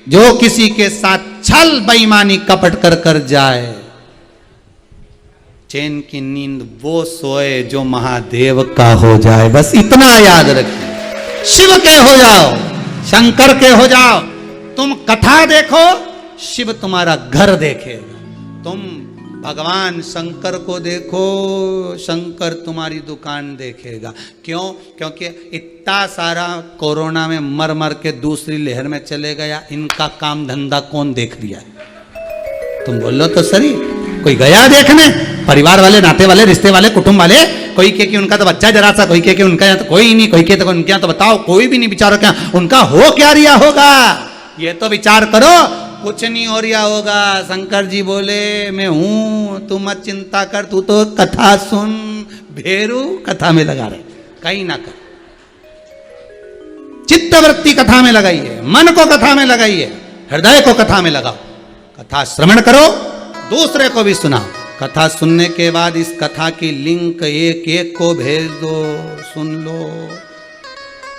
जो किसी के साथ छल बेईमानी कपट कर कर जाए चैन की नींद वो सोए जो महादेव का हो जाए बस इतना याद रखिए शिव के हो जाओ शंकर के हो जाओ तुम कथा देखो शिव तुम्हारा घर देखेगा तुम भगवान शंकर को देखो शंकर तुम्हारी दुकान देखेगा क्यों क्योंकि इतना सारा कोरोना में मर मर के दूसरी लहर में चले गया इनका काम धंधा कौन देख लिया तुम बोलो तो सही कोई गया देखने परिवार वाले नाते वाले रिश्ते वाले कुटुंब वाले कोई के कि उनका तो बच्चा जरा सा कोई के कि उनका यहाँ तो कोई नहीं कोई के तो उनके यहाँ तो बताओ कोई भी नहीं विचारो क्या उनका हो क्या रिया होगा ये तो विचार करो कुछ नहीं हो रिया होगा शंकर जी बोले मैं हूं तू मत चिंता कर तू तो कथा सुन भेरू कथा में लगा रहे कहीं ना कर चित्तवृत्ति कथा में लगाइए मन को कथा में लगाइए हृदय को कथा में लगाओ कथा श्रवण करो दूसरे को भी सुनाओ कथा सुनने के बाद इस कथा की लिंक एक एक को भेज दो सुन लो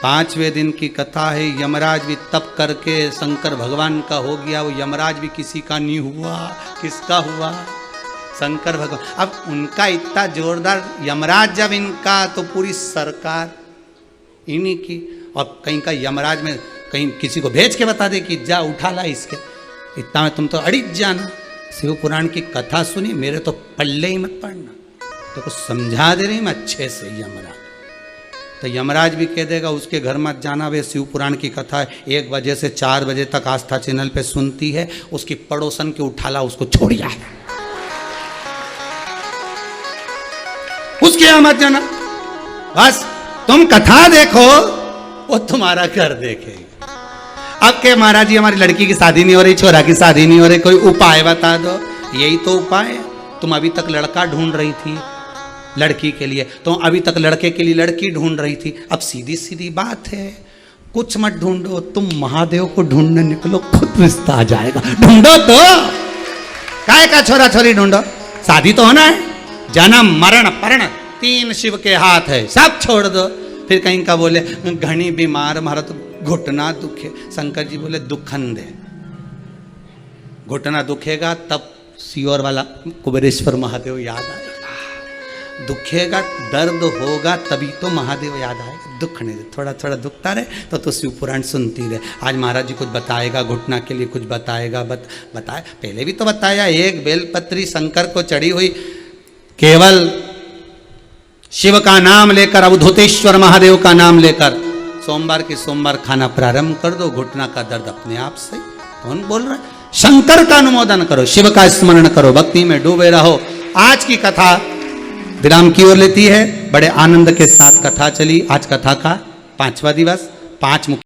5वें दिन की कथा है यमराज भी तप करके शंकर भगवान का हो गया वो यमराज भी किसी का नहीं हुआ किसका हुआ शंकर भगवान अब उनका इतना जोरदार यमराज जब इनका तो पूरी सरकार इन्हीं की और कहीं का यमराज में कहीं किसी को भेज के बता दे कि जा उठा ला इसके इतना में तुम तो अड़िग जाना शिव पुराण की कथा सुनी मेरे तो पल्ले ही मत पड़ना तो कुछ समझा दे रही मैं अच्छे से यमराज तो यमराज भी कह देगा उसके घर मत जाना वे शिव पुराण की कथा 1 बजे से 4 बजे तक आस्था चैनल पे सुनती है उसकी पड़ोसन के उठाला उसको छोड़िया उसके यहाँ मत जाना बस तुम कथा देखो वो तुम्हारा घर देखेगा अब के महाराज जी हमारी लड़की की शादी नहीं हो रही छोरा की शादी नहीं हो रही कोई उपाय बता दो यही तो उपाय है तुम अभी तक लड़का ढूंढ रही थी लड़की के लिए तुम अभी तक लड़के के लिए लड़की ढूंढ रही थी अब सीधी सीधी बात है कुछ मत ढूंढो तुम महादेव को ढूंढने निकलो खुद रिश्ता आ जाएगा ढूंढो तो काय का छोरा छोरी ढूंढो शादी तो होना है जन्म मरण परण 3 शिव के हाथ है सब छोड़ दो फिर कहीं का बोले घनी बीमार हमारा तो घुटना दुखे शंकर जी बोले दुखन दे घुटना दुखेगा तब सियोर वाला कुबेरेश्वर महादेव याद आएगा दुखेगा, दर्द होगा, तभी तो महादेव याद आएगा। दुख नहीं, थोड़ा थोड़ा दुखता रहे तो शिव पुराण सुनती रहे। आज महाराज जी कुछ बताएगा, घुटना के लिए कुछ बताएगा, बताए पहले भी तो बताया। एक बेलपत्री शंकर को चढ़ी हुई, केवल शिव का नाम लेकर, अवधूतेश्वर महादेव का नाम लेकर सोमवार के सोमवार खाना प्रारंभ कर दो, घुटना का दर्द अपने आप से। कौन बोल रहा है? शंकर का अनुमोदन करो, शिव का स्मरण करो, भक्ति में डूबे रहो। आज की कथा विराम की ओर लेती है। बड़े आनंद के साथ कथा चली। आज कथा का 5वां दिवस, 5 मुख्य